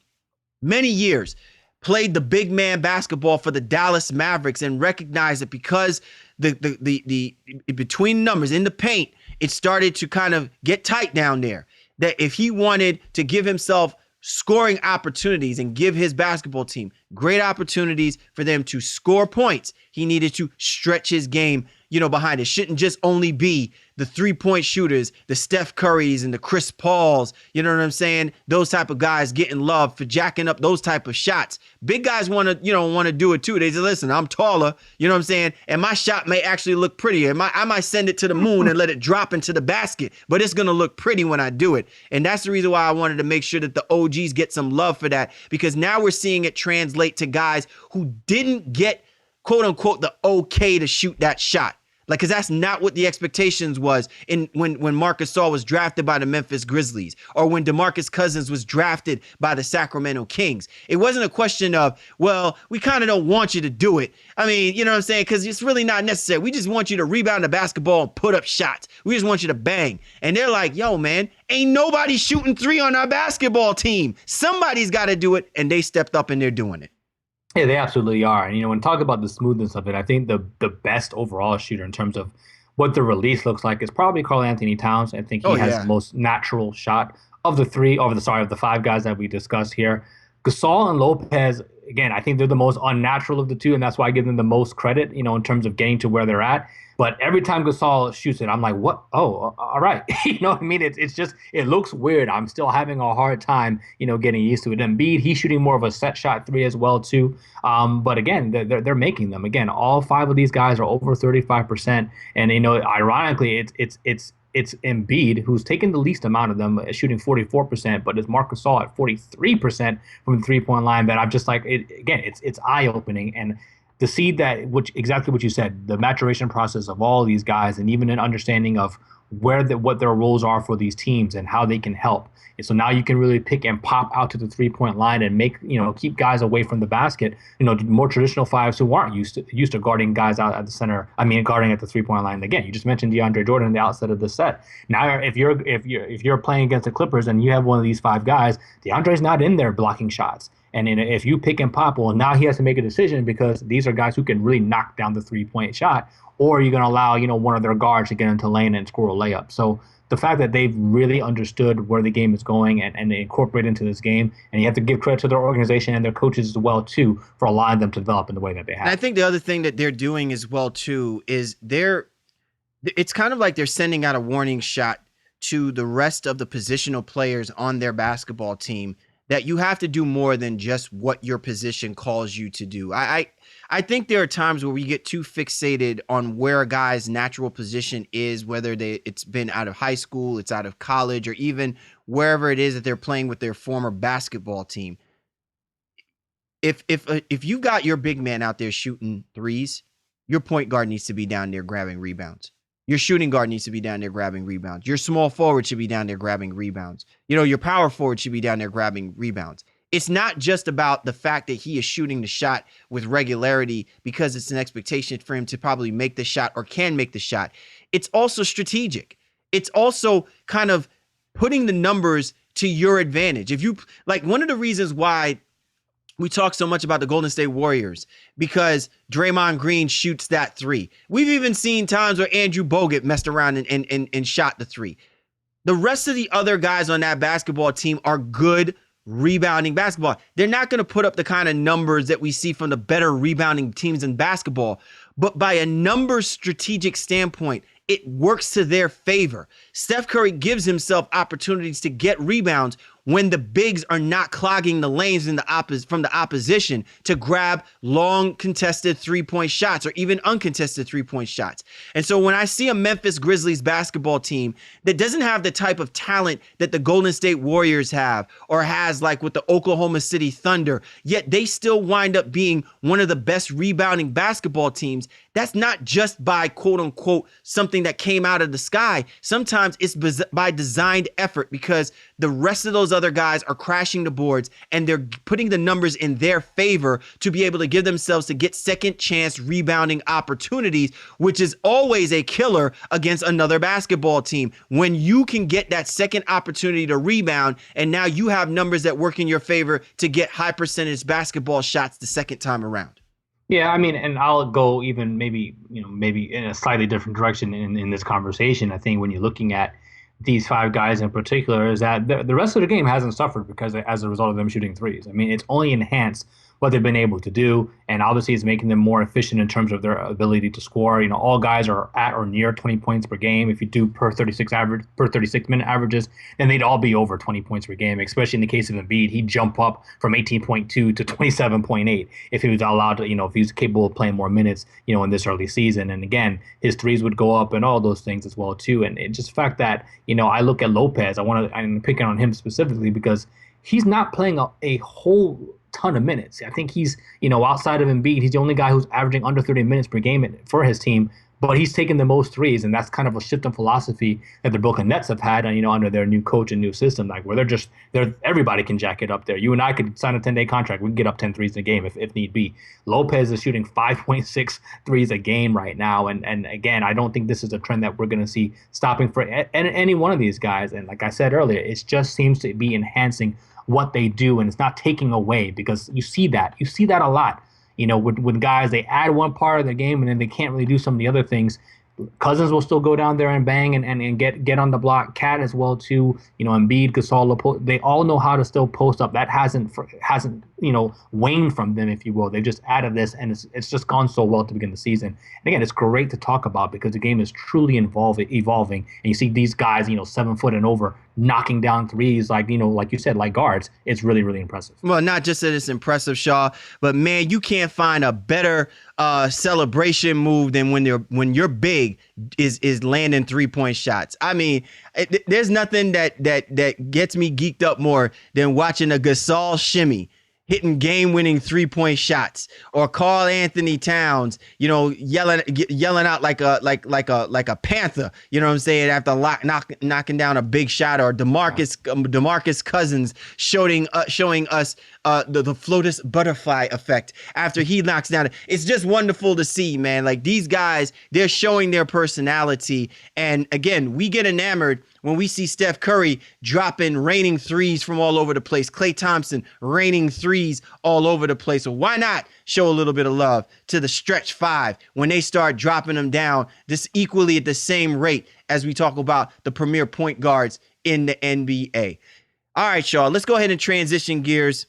many years played the big man basketball for the Dallas Mavericks and recognized that because the between numbers in the paint, it started to kind of get tight down there, that if he wanted to give himself scoring opportunities and give his basketball team great opportunities for them to score points, he needed to stretch his game, behind it. Shouldn't just only be the 3-point shooters, the Steph Currys and the Chris Pauls, you know what I'm saying? Those type of guys getting love for jacking up those type of shots. Big guys want to do it too. They say, listen, I'm taller, you know what I'm saying? And my shot may actually look prettier. I might send it to the moon and let it drop into the basket, but it's going to look pretty when I do it. And that's the reason why I wanted to make sure that the OGs get some love for that, because now we're seeing it translate to guys who didn't get, quote unquote, the okay to shoot that shot. Because that's not what the expectations was when Marc Gasol was drafted by the Memphis Grizzlies, or when DeMarcus Cousins was drafted by the Sacramento Kings. It wasn't a question of, well, we kind of don't want you to do it. I mean, you know what I'm saying? Because it's really not necessary. We just want you to rebound the basketball and put up shots. We just want you to bang. And they're like, yo, man, ain't nobody shooting 3 on our basketball team. Somebody's got to do it. And they stepped up and they're doing it. Yeah, they absolutely are. And, when talk about the smoothness of it, I think the best overall shooter in terms of what the release looks like is probably Karl-Anthony Towns. I think he has the most natural shot of the 5 guys that we discussed here. Gasol and Lopez, again, I think they're the most unnatural of the two, and that's why I give them the most credit, in terms of getting to where they're at. But every time Gasol shoots it, I'm like, what? Oh, all right. You know what I mean? It's just, it looks weird. I'm still having a hard time, getting used to it. Embiid, he's shooting more of a set shot 3 as well, too. But again, they're making them. Again, all 5 of these guys are over 35%. And, ironically, it's Embiid who's taken the least amount of them, shooting 44%, but it's Marc Gasol at 43% from the 3-point line. But I'm just like, it's eye-opening. And to see that, exactly what you said, the maturation process of all these guys, and even an understanding of what their roles are for these teams and how they can help. And so now you can really pick and pop out to the 3-point line and make, keep guys away from the basket. More traditional 5s who aren't used to guarding guys out at the center. Guarding at the 3-point line. Again, you just mentioned DeAndre Jordan at the outset of the set. Now, if you're playing against the Clippers and you have one of these 5 guys, DeAndre's not in there blocking shots. And if you pick and pop, well, now he has to make a decision, because these are guys who can really knock down the 3-point shot, or you're going to allow, one of their guards to get into lane and score a layup. So the fact that they've really understood where the game is going and they incorporate into this game, and you have to give credit to their organization and their coaches as well, too, for allowing them to develop in the way that they have. And I think the other thing that they're doing as well, too, is it's kind of like they're sending out a warning shot to the rest of the positional players on their basketball team, that you have to do more than just what your position calls you to do. I think there are times where we get too fixated on where a guy's natural position is, whether it's been out of high school, it's out of college, or even wherever it is that they're playing with their former basketball team. If you've got your big man out there shooting 3s, your point guard needs to be down there grabbing rebounds. Your shooting guard needs to be down there grabbing rebounds. Your small forward should be down there grabbing rebounds. Your power forward should be down there grabbing rebounds. It's not just about the fact that he is shooting the shot with regularity because it's an expectation for him to probably make the shot or can make the shot. It's also strategic. It's also kind of putting the numbers to your advantage. If you like, one of the reasons why we talk so much about the Golden State Warriors, because Draymond Green shoots that three. We've even seen times where Andrew Bogut messed around and shot the three. The rest of the other guys on that basketball team are good rebounding basketball. They're not going to put up the kind of numbers that we see from the better rebounding teams in basketball, but by a numbers strategic standpoint, it works to their favor. Steph Curry gives himself opportunities to get rebounds when the bigs are not clogging the lanes from the opposition to grab long contested three-point shots or even uncontested three-point shots. And so when I see a Memphis Grizzlies basketball team that doesn't have the type of talent that the Golden State Warriors have or has like with the Oklahoma City Thunder, yet they still wind up being one of the best rebounding basketball teams, that's not just by quote unquote something that came out of the sky. Sometimes it's by designed effort because the rest of those other guys are crashing the boards and they're putting the numbers in their favor to be able to give themselves to get second chance rebounding opportunities, which is always a killer against another basketball team. When you can get that second opportunity to rebound and now you have numbers that work in your favor to get high percentage basketball shots the second time around. Yeah, I mean, and I'll go even maybe in a slightly different direction in this conversation. I think when you're looking at these five guys in particular, is that the rest of the game hasn't suffered because as a result of them shooting threes. I mean, it's only enhanced what they've been able to do, and obviously it's making them more efficient in terms of their ability to score. All guys are at or near 20 points per game. If you do per 36 minute averages, then they'd all be over 20 points per game, especially in the case of Embiid. He'd jump up from 18.2 to 27.8 if he was allowed to, if he was capable of playing more minutes, in this early season. And again, his threes would go up and all those things as well too. And it's just the fact that, I look at Lopez, I'm picking on him specifically because he's not playing a whole ton of minutes. I think he's, outside of Embiid, he's the only guy who's averaging under 30 minutes per game for his team, but he's taken the most threes, and that's kind of a shift in philosophy that the Brooklyn Nets have had, under their new coach and new system, like where everybody can jack it up there. You and I could sign a 10-day contract. We can get up 10 threes in a game if need be. Lopez is shooting 5.6 threes a game right now, and again, I don't think this is a trend that we're going to see stopping for any one of these guys. And like I said earlier, it just seems to be enhancing what they do, and it's not taking away, because you see that a lot. When guys, they add one part of the game and then they can't really do some of the other things. Cousins will still go down there and bang and get on the block. Cat as well too. Embiid, Gasol, they all know how to still post up. That hasn't waned from them, if you will. They just added this, and it's just gone so well to begin the season. And again, it's great to talk about because the game is truly evolving, and you see these guys, 7 foot and over, knocking down threes like you said, like guards. It's really, really impressive. Well, not just that it's impressive, Shaw, but man, you can't find a better celebration move than when you're big is landing 3-point shots. I mean, there's nothing that gets me geeked up more than watching a Gasol shimmy hitting game-winning 3-point shots, or Karl Anthony Towns, yelling out like a panther, you know what I'm saying, after knocking down a big shot, or DeMarcus Cousins showing us the floatus butterfly effect after he knocks down. It's just wonderful to see, man. Like, these guys, they're showing their personality, and again, we get enamored when we see Steph Curry dropping raining threes from all over the place, Klay Thompson raining threes all over the place. So why not show a little bit of love to the stretch five when they start dropping them down this equally at the same rate as we talk about the premier point guards in the NBA. All right, Shaw, let's go ahead and transition gears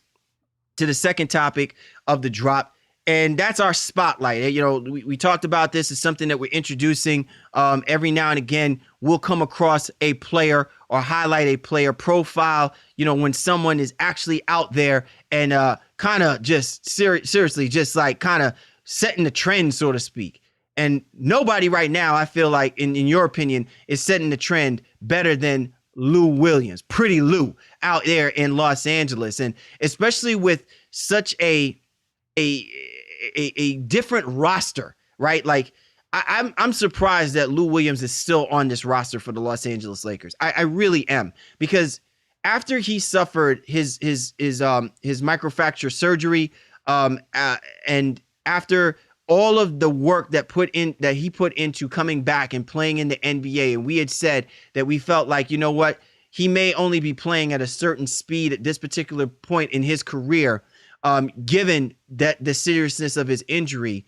to the second topic of the drop. And that's our spotlight. We talked about this as something that we're introducing every now and again. We'll come across a player or highlight a player profile, when someone is actually out there and kind of just seriously, just like kind of setting the trend, so to speak. And nobody right now, I feel like, in your opinion, is setting the trend better than Lou Williams, Pretty Lou, out there in Los Angeles. And especially with such a different roster, right? Like, I'm surprised that Lou Williams is still on this roster for the Los Angeles Lakers. I really am, because after he suffered his microfracture surgery, and after all of the work that he put into coming back and playing in the NBA, and we had said that we felt like, you know what, he may only be playing at a certain speed at this particular point in his career, given that the seriousness of his injury,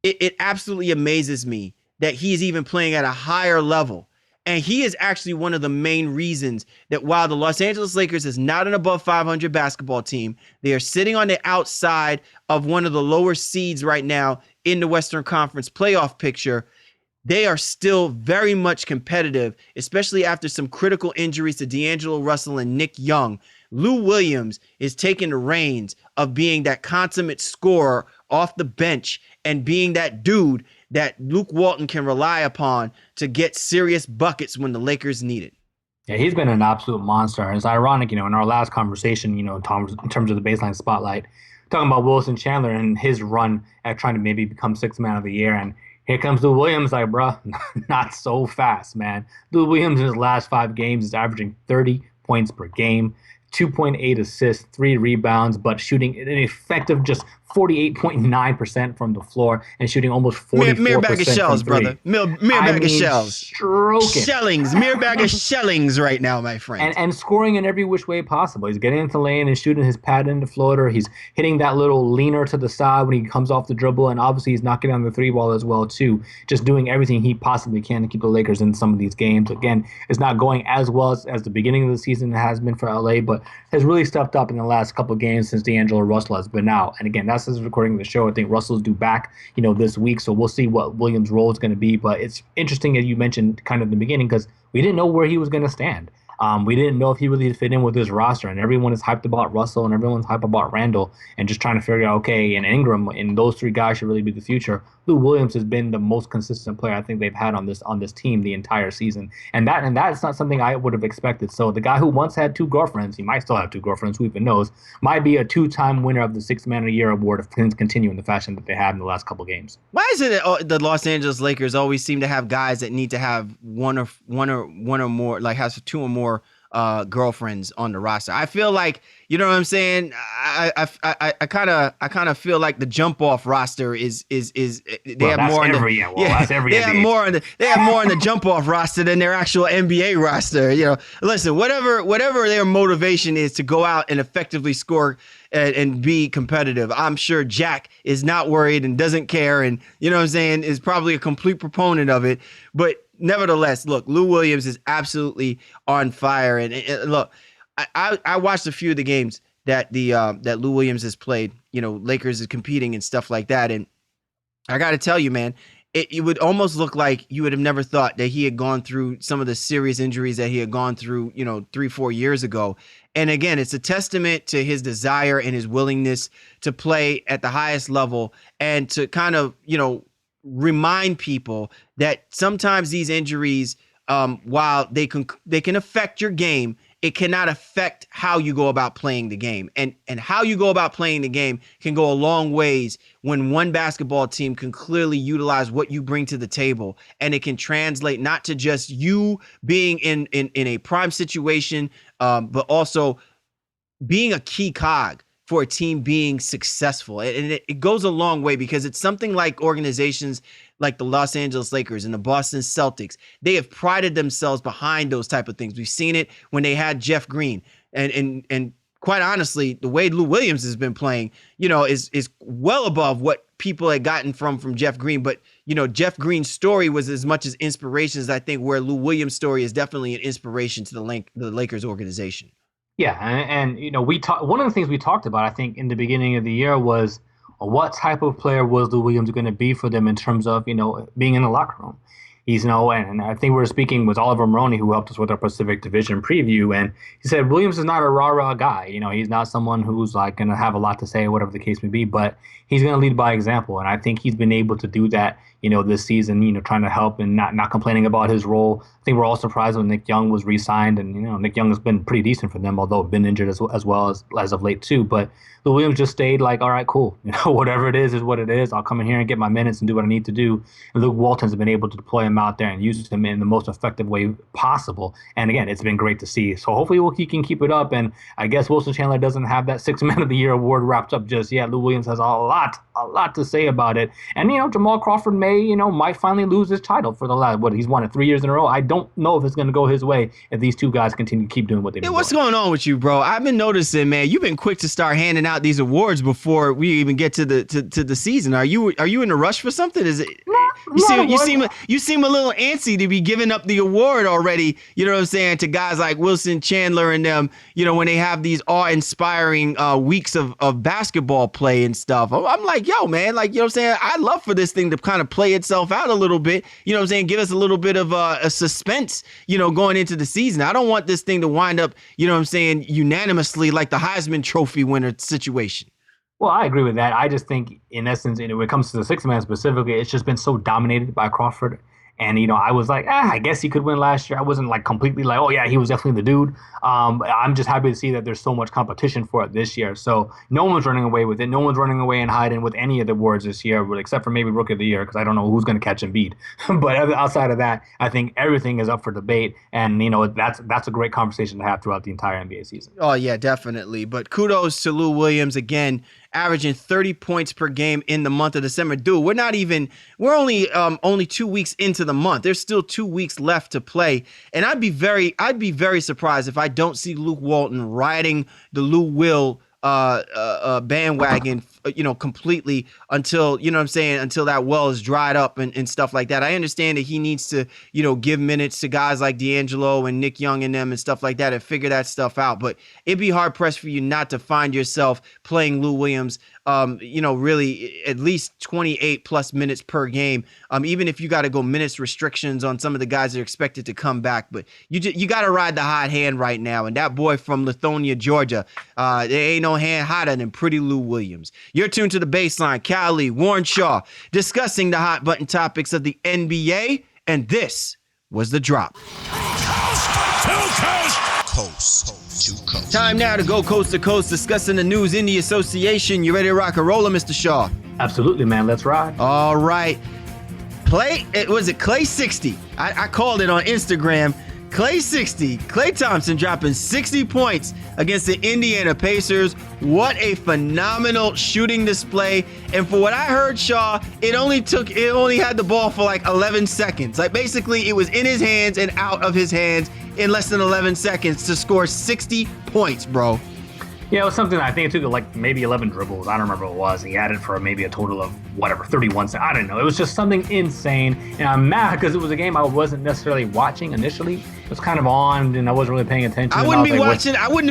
it absolutely amazes me that he's even playing at a higher level. And he is actually one of the main reasons that while the Los Angeles Lakers is not an above 500 basketball team, they are sitting on the outside of one of the lower seeds right now in the Western Conference playoff picture. They are still very much competitive, especially after some critical injuries to D'Angelo Russell and Nick Young. Lou Williams is taking the reins of being that consummate scorer off the bench and being that dude that Luke Walton can rely upon to get serious buckets when the Lakers need it. Yeah, he's been an absolute monster. And it's ironic, in our last conversation, Tom, in terms of the baseline spotlight, talking about Wilson Chandler and his run at trying to maybe become sixth man of the year. And here comes Lou Williams, like, bruh, not so fast, man. Lou Williams in his last 5 games is averaging 30 points per game, 2.8 assists, 3 rebounds, but shooting an effective just 48.9% from the floor and shooting almost 44% mere bag of shells, from three. brother. Mere bag of shells. Stroking. Shellings. Mere bag of shellings right now, my friend. And scoring in every which way possible. He's getting into lane and shooting his pad into floater. He's hitting that little leaner to the side when he comes off the dribble. And obviously he's knocking down the 3-ball as well, too. Just doing everything he possibly can to keep the Lakers in some of these games. Again, it's not going as well as the beginning of the season has been for LA, but has really stepped up in the last couple of games since D'Angelo Russell has been out. And again, that's as recording the show. I think Russell's due back, this week. So we'll see what Williams' role is going to be. But it's interesting, as you mentioned kind of in the beginning, because we didn't know where he was going to stand. We didn't know if he really fit in with this roster, and everyone is hyped about Russell and everyone's hyped about Randall and just trying to figure out, okay, and Ingram and those 3 guys should really be the future. Lou Williams has been the most consistent player I think they've had on this team the entire season, and that's not something I would have expected. So the guy who once had 2 girlfriends, he might still have 2 girlfriends, who even knows, might be a 2-time winner of the Sixth Man of the Year award if things continue in the fashion that they have in the last couple of games. Why is it that the Los Angeles Lakers always seem to have guys that need to have one or more, like has 2 or more girlfriends on the roster? I feel like, you know what I'm saying? I kind of feel like the jump off roster is they have more in they have more in the jump off roster than their actual NBA roster. Listen, whatever their motivation is to go out and effectively score and be competitive, I'm sure Jack is not worried and doesn't care, and you know what I'm saying, is probably a complete proponent of it. But nevertheless, look, Lou Williams is absolutely on fire. And look, I watched a few of the games that that Lou Williams has played. Lakers is competing and stuff like that. And I got to tell you, man, it would almost look like you would have never thought that he had gone through some of the serious injuries that he had gone through, 3-4 years ago. And again, it's a testament to his desire and his willingness to play at the highest level and to kind of, remind people that sometimes these injuries, while they can affect your game, it cannot affect how you go about playing the game. And how you go about playing the game can go a long ways when one basketball team can clearly utilize what you bring to the table. And it can translate not to just you being in a prime situation, but also being a key cog for a team being successful. And it goes a long way, because it's something like organizations like the Los Angeles Lakers and the Boston Celtics. They have prided themselves behind those type of things. We've seen it when they had Jeff Green. And quite honestly, the way Lou Williams has been playing, is well above what people had gotten from Jeff Green. But, Jeff Green's story was as much as inspiration as I think where Lou Williams' story is definitely an inspiration to the Lakers organization. Yeah, and one of the things we talked about, I think, in the beginning of the year was what type of player was Lou Williams going to be for them in terms of, being in the locker room. He's, and I think we were speaking with Oliver Maroney, who helped us with our Pacific Division preview, and he said Williams is not a rah-rah guy. He's not someone who's like going to have a lot to say, whatever the case may be, but he's going to lead by example, and I think he's been able to do that, this season, trying to help and not complaining about his role. I think we're all surprised when Nick Young was re-signed, and, Nick Young has been pretty decent for them, although been injured as well as of late too, but Lou Williams just stayed like, all right, cool. Whatever it is what it is. I'll come in here and get my minutes and do what I need to do. And Luke Walton's been able to deploy him out there and use him in the most effective way possible. And again, it's been great to see. So hopefully he can keep it up. And I guess Wilson Chandler doesn't have that Sixth Man of the Year award wrapped up just yet. Lou Williams has a lot to say about it. And, Jamal Crawford may Clay, might finally lose his title for the last, he's won it 3 years in a row. I don't know if it's going to go his way if these two guys continue to keep doing what they've been what's doing. going on with you, bro? I've been noticing, man, you've been quick to start handing out these awards before we even get to the season. Are you in a rush for something? Is it you seem a little antsy to be giving up the award already, you know what I'm saying, to guys like Wilson Chandler and them, when they have these awe-inspiring weeks of basketball play and stuff. I'm like, yo, man, like, you know what I'm saying? I'd love for this thing to kind of play itself out a little bit, you know what I'm saying? Give us a little bit of a suspense, going into the season. I don't want this thing to wind up, you know what I'm saying, unanimously like the Heisman Trophy winner situation. Well, I agree with that. I just think, in essence, when it comes to the sixth man specifically, it's just been so dominated by Crawford. And, I was like, I guess he could win last year. I wasn't like completely like, oh, yeah, he was definitely the dude. I'm just happy to see that there's so much competition for it this year. So no one's running away with it. No one's running away and hiding with any of the awards this year, except for maybe Rookie of the Year, because I don't know who's going to catch Embiid. But outside of that, I think everything is up for debate. And, that's a great conversation to have throughout the entire NBA season. Oh, yeah, definitely. But kudos to Lou Williams again, averaging 30 points per game in the month of December. Dude, we're only 2 weeks into the month. There's still 2 weeks left to play. And I'd be very surprised if I don't see Luke Walton riding the Lou Will bandwagon, completely until, until that well is dried up and stuff like that. I understand that he needs to, give minutes to guys like D'Angelo and Nick Young and them and stuff like that and figure that stuff out. But it'd be hard pressed for you not to find yourself playing Lou Williams, really at least 28 plus minutes per game. Even if you got to go minutes restrictions on some of the guys that are expected to come back, but you got to ride the hot hand right now. And that boy from Lithonia, Georgia, there ain't no hand hotter than pretty Lou Williams. You're tuned to The Baseline. Cali, Warren Shaw, discussing the hot button topics of the NBA, and this was The Drop. Coast to coast. Time now to go coast to coast, discussing the news in the association. You ready to rock and roll, Mr. Shaw? Absolutely, man. Let's ride. All right. Clay 60? I called it on Instagram. Clay 60. Klay Thompson dropping 60 points against the Indiana Pacers. What a phenomenal shooting display. And for what I heard, Shaw, it only had the ball for like 11 seconds. Like basically it was in his hands and out of his hands in less than 11 seconds to score 60 points, bro. Yeah, it was something, I think it took like maybe 11 dribbles. I don't remember what it was. He had it for maybe a total of 31 seconds. I don't know. It was just something insane. And I'm mad because it was a game I wasn't necessarily watching initially. It was kind of on and I wasn't really paying attention. I wouldn't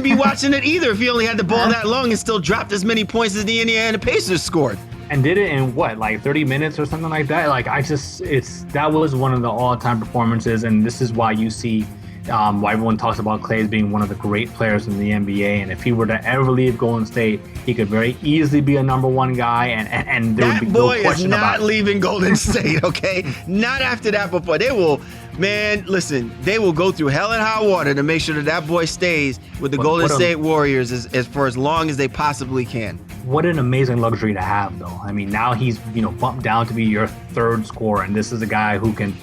be watching it either if he only had the ball that long and still dropped as many points as the Indiana Pacers scored. And did it in like 30 minutes or something like that? Like that was one of the all-time performances, and this is why you see why everyone talks about Klay as being one of the great players in the NBA. And if he were to ever leave Golden State, he could very easily be a number one guy, and there would be no question about it. That boy is not leaving Golden State, okay? Not after that. Before they will, man, listen, they will go through hell and high water to make sure that boy stays with the Golden State Warriors as for as long as they possibly can. What an amazing luxury to have, though. I mean, now he's, bumped down to be your third scorer, and this is a guy who can,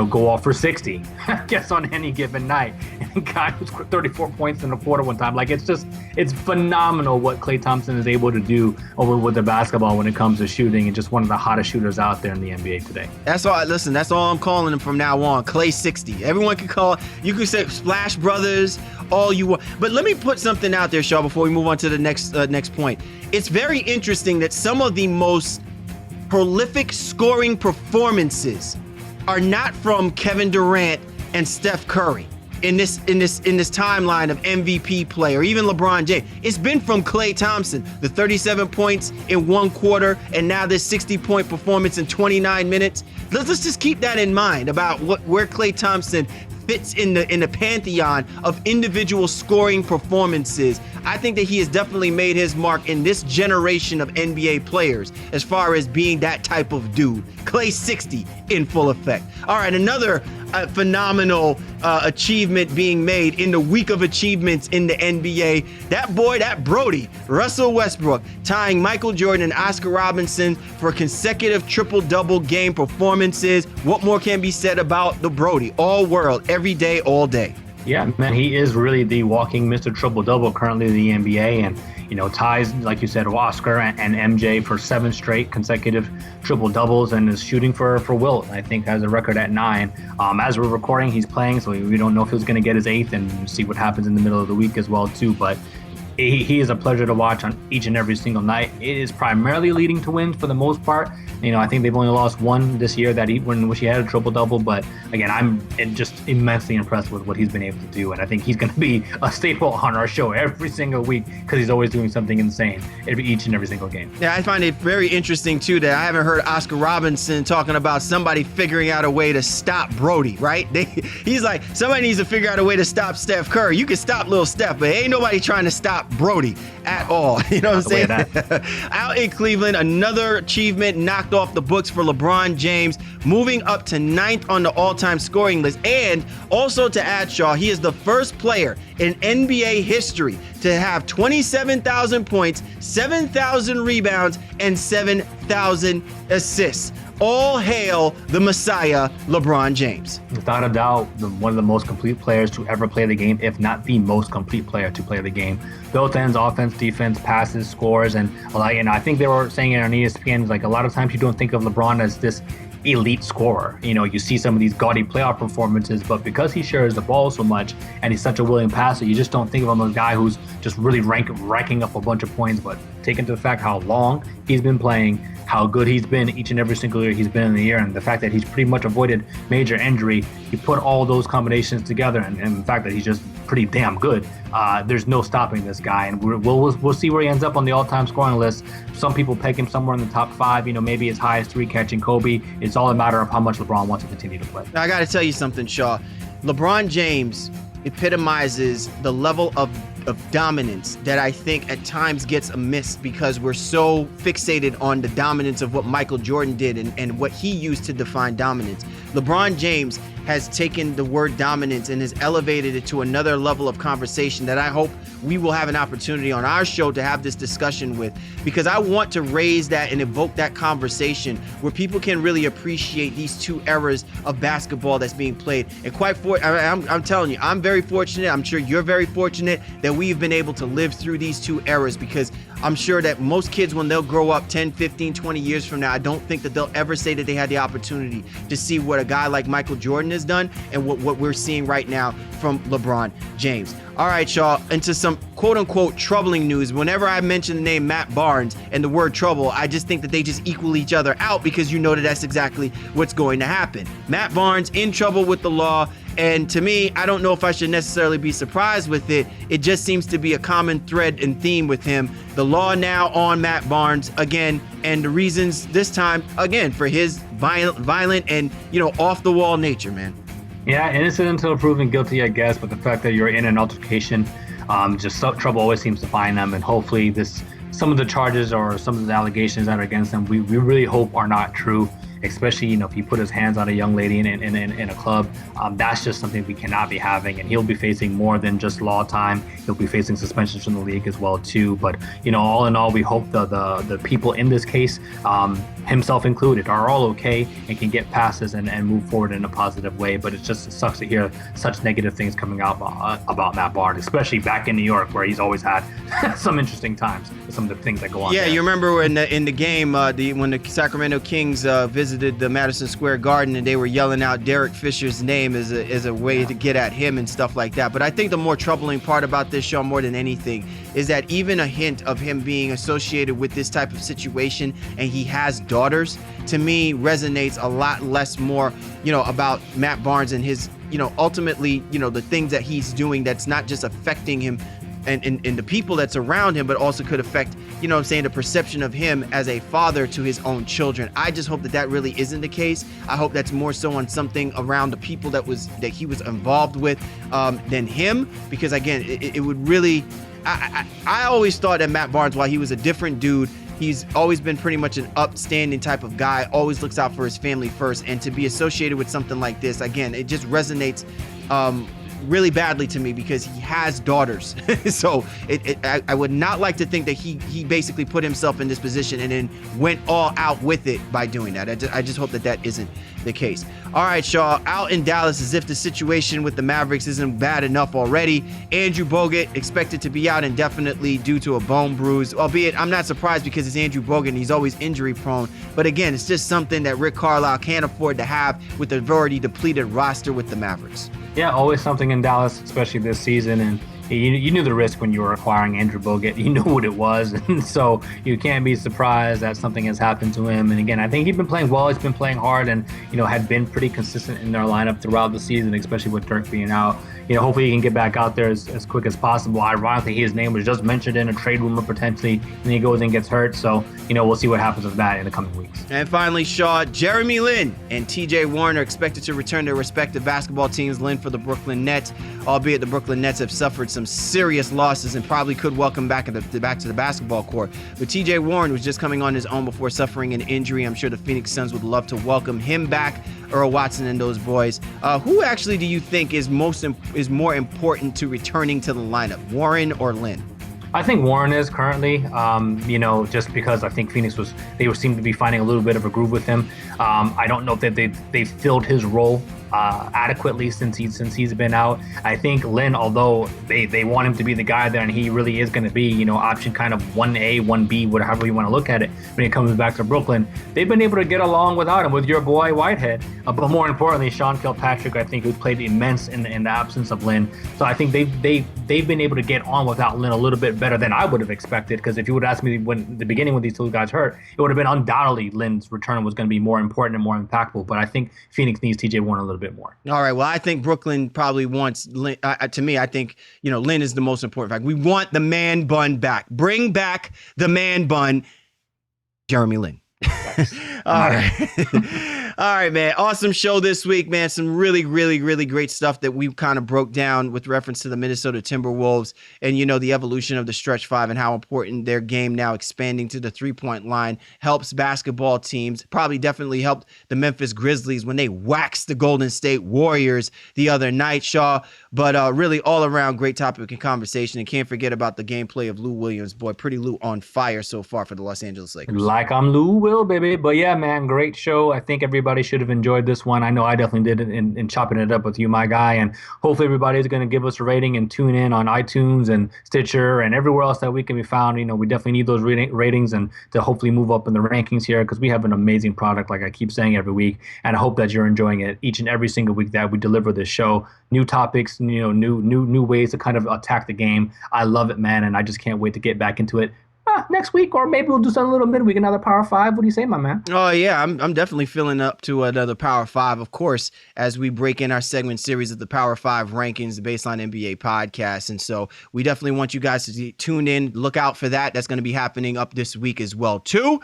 go off for 60, I guess, on any given night. And a guy who scored 34 points in a quarter one time. Like, it's phenomenal what Klay Thompson is able to do with the basketball when it comes to shooting, and just one of the hottest shooters out there in the NBA today. That's all I'm calling him from now on. Klay 60. Everyone can call it. You can say Splash Brothers, all you want. But let me put something out there, Shaw, before we move on to the next point. It's very interesting that some of the most prolific scoring performances are not from Kevin Durant and Steph Curry in this timeline of MVP play, or even LeBron James. It's been from Klay Thompson, the 37 points in one quarter, and now this 60-point performance in 29 minutes. Let's just keep that in mind about where Klay Thompson fits in the pantheon of individual scoring performances. I think that he has definitely made his mark in this generation of NBA players as far as being that type of dude. Klay 60 in full effect. All right, another phenomenal achievement being made in the week of achievements in the NBA. That Brody, Russell Westbrook, tying Michael Jordan and Oscar Robertson for consecutive triple-double game performances. What more can be said about the Brody? All world, every day, all day. Yeah, man, he is really the walking Mr. Triple-Double currently in the NBA, and ties, like you said, Oscar and MJ for 7 straight consecutive triple-doubles, and is shooting for Wilt. I think has a record at 9. As we're recording, he's playing, so we don't know if he's going to get his 8th, and see what happens in the middle of the week as well too. But he is a pleasure to watch on each and every single night. It is primarily leading to wins for the most part. I think they've only lost one this year which he had a triple-double. But again, I'm just immensely impressed with what he's been able to do. And I think he's going to be a staple on our show every single week because he's always doing something insane each and every single game. Yeah, I find it very interesting, too, that I haven't heard Oscar Robertson talking about somebody figuring out a way to stop Brody, right? He's like, somebody needs to figure out a way to stop Steph Curry. You can stop little Steph, but ain't nobody trying to stop Brody at all. You know what I'm saying? Out in Cleveland, another achievement knocked off the books for LeBron James, moving up to 9th on the all-time scoring list. And also to add, Shaw, he is the first player in NBA history to have 27,000 points, 7,000 rebounds, and 7,000 assists. All hail the Messiah, LeBron James. Without a doubt, one of the most complete players to ever play the game, if not the most complete player to play the game. Both ends, offense, defense, passes, scores, and I think they were saying it on ESPN, like a lot of times you don't think of LeBron as this elite scorer. You see some of these gaudy playoff performances, but because he shares the ball so much and he's such a willing passer, you just don't think of him as a guy who's just really racking up a bunch of points. But take into effect how long he's been playing, how good he's been each and every single year he's been in the year, and the fact that he's pretty much avoided major injury, he put all those combinations together, and the fact that he's just pretty damn good. There's no stopping this guy, and we'll see where he ends up on the all-time scoring list. Some people peg him somewhere in the top 5, maybe as high as 3 catching Kobe. It's all a matter of how much LeBron wants to continue to play. I got to tell you something, Shaw. LeBron James epitomizes the level of dominance that I think at times gets amiss because we're so fixated on the dominance of what Michael Jordan did and what he used to define dominance. LeBron James has taken the word dominance and has elevated it to another level of conversation that I hope we will have an opportunity on our show to have this discussion with, because I want to raise that and evoke that conversation where people can really appreciate these two eras of basketball that's being played. And I'm telling you, I'm very fortunate. I'm sure you're very fortunate that we've been able to live through these two eras, because I'm sure that most kids, when they'll grow up 10, 15, 20 years from now, I don't think that they'll ever say that they had the opportunity to see what a guy like Michael Jordan has done and what we're seeing right now from LeBron James. All right, Shaw, into some quote-unquote troubling news. Whenever I mention the name Matt Barnes and the word trouble, I just think that they just equal each other out, because that that's exactly what's going to happen. Matt Barnes in trouble with the law, and to me, I don't know if I should necessarily be surprised with it. It just seems to be a common thread and theme with him. The law now on Matt Barnes again, and the reasons this time, again, for his violent and, off-the-wall nature, man. Yeah, innocent until proven guilty, I guess, but the fact that you're in an altercation, trouble always seems to find them, and hopefully some of the charges or some of the allegations that are against him, we really hope are not true. Especially, if he put his hands on a young lady in a club, that's just something we cannot be having. And he'll be facing more than just law time. He'll be facing suspensions from the league as well too. But all in all, we hope the people in this case, himself included, are all okay and can get past this and move forward in a positive way. But it sucks to hear such negative things coming out about Matt Barnes, especially back in New York, where he's always had some interesting times with some of the things that go on. Yeah, there. You remember in the game when the Sacramento Kings visited the Madison Square Garden and they were yelling out Derek Fisher's name as a way to get at him and stuff like that. But I think the more troubling part about this show, more than anything, is that even a hint of him being associated with this type of situation, and he has daughters, to me resonates a lot less more, about Matt Barnes and his, ultimately, the things that he's doing that's not just affecting him and the people that's around him, but also could affect, the perception of him as a father to his own children. I just hope that really isn't the case. I hope that's more so on something around the people that he was involved with than him, because again, it would really, I always thought that Matt Barnes, while he was a different dude, he's always been pretty much an upstanding type of guy, always looks out for his family first, and to be associated with something like this, again, it just resonates really badly to me, because he has daughters. So I would not like to think that he basically put himself in this position and then went all out with it by doing that. I just hope that isn't the case. All right, Shaw, out in Dallas as if the situation with the Mavericks isn't bad enough already. Andrew Bogut expected to be out indefinitely due to a bone bruise, albeit I'm not surprised because it's Andrew Bogut and he's always injury prone. But again, it's just something that Rick Carlisle can't afford to have with the already depleted roster with the Mavericks. Yeah, always something in Dallas, especially this season. And you knew the risk when you were acquiring Andrew Bogut. You knew what it was. And so you can't be surprised that something has happened to him. And again, I think he's been playing well. He's been playing hard and, had been pretty consistent in their lineup throughout the season, especially with Dirk being out. Hopefully he can get back out there as quick as possible. Ironically, his name was just mentioned in a trade rumor potentially, and he goes and gets hurt. So, we'll see what happens with that in the coming weeks. And finally, Shaw, Jeremy Lin and TJ Warren are expected to return to their respective basketball teams. Lin for the Brooklyn Nets, albeit the Brooklyn Nets have suffered some serious losses and probably could welcome back to the basketball court. But TJ Warren was just coming on his own before suffering an injury. I'm sure the Phoenix Suns would love to welcome him back. Earl Watson and those boys. Who actually do you think is more important to returning to the lineup, Warren or Lin? I think Warren is currently, just because I think Phoenix seemed to be finding a little bit of a groove with him. I don't know if they've filled his role adequately since he's been out. I think Lin, although they want him to be the guy there, and he really is going to be, option kind of 1A, 1B, whatever you want to look at it, when it comes back to Brooklyn, they've been able to get along without him, with your boy Whitehead. But more importantly, Sean Kilpatrick, I think, who played immense in the absence of Lin. So I think they've been able to get on without Lin a little bit better than I would have expected, because if you would ask me when the beginning when these two guys hurt, it would have been undoubtedly Lin's return was going to be more important and more impactful. But I think Phoenix needs TJ Warren a little bit more. All right. Well, I think Brooklyn probably wants Lin. To me, I think, Lin is the most important fact. We want the man bun back. Bring back the man bun, Jeremy Lin. All right. All right, man. Awesome show this week, man. Some really, really, really great stuff that we kind of broke down with reference to the Minnesota Timberwolves and, the evolution of the stretch five and how important their game now expanding to the three-point line helps basketball teams. Probably definitely helped the Memphis Grizzlies when they waxed the Golden State Warriors the other night, Shaw. But really all around great topic and conversation. And can't forget about the gameplay of Lou Williams. Boy, Pretty Lou on fire so far for the Los Angeles Lakers. Like I'm Lou Will, baby. But yeah, man, great show. I think everybody should have enjoyed this one. I know I definitely did in chopping it up with you, my guy. And hopefully everybody's going to give us a rating and tune in on iTunes and Stitcher and everywhere else that we can be found. We definitely need those ratings and to hopefully move up in the rankings here, because we have an amazing product, like I keep saying every week. And I hope that you're enjoying it each and every single week that we deliver this show. New topics, new ways to kind of attack the game. I love it, man. And I just can't wait to get back into it. Next week, or maybe we'll do something a little midweek, another Power 5. What do you say, my man? Oh, yeah, I'm definitely feeling up to another Power 5, of course, as we break in our segment series of the Power 5 rankings, the Baseline NBA podcast. And so we definitely want you guys to tune in, look out for that. That's going to be happening up this week as well, too.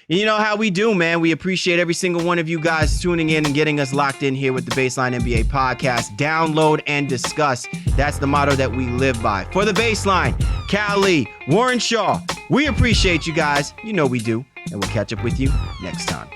You know how we do, man. We appreciate every single one of you guys tuning in and getting us locked in here with the Baseline NBA podcast. Download and discuss. That's the motto that we live by. For the Baseline, Cal Lee, Warren Shaw, we appreciate you guys. We do. And we'll catch up with you next time.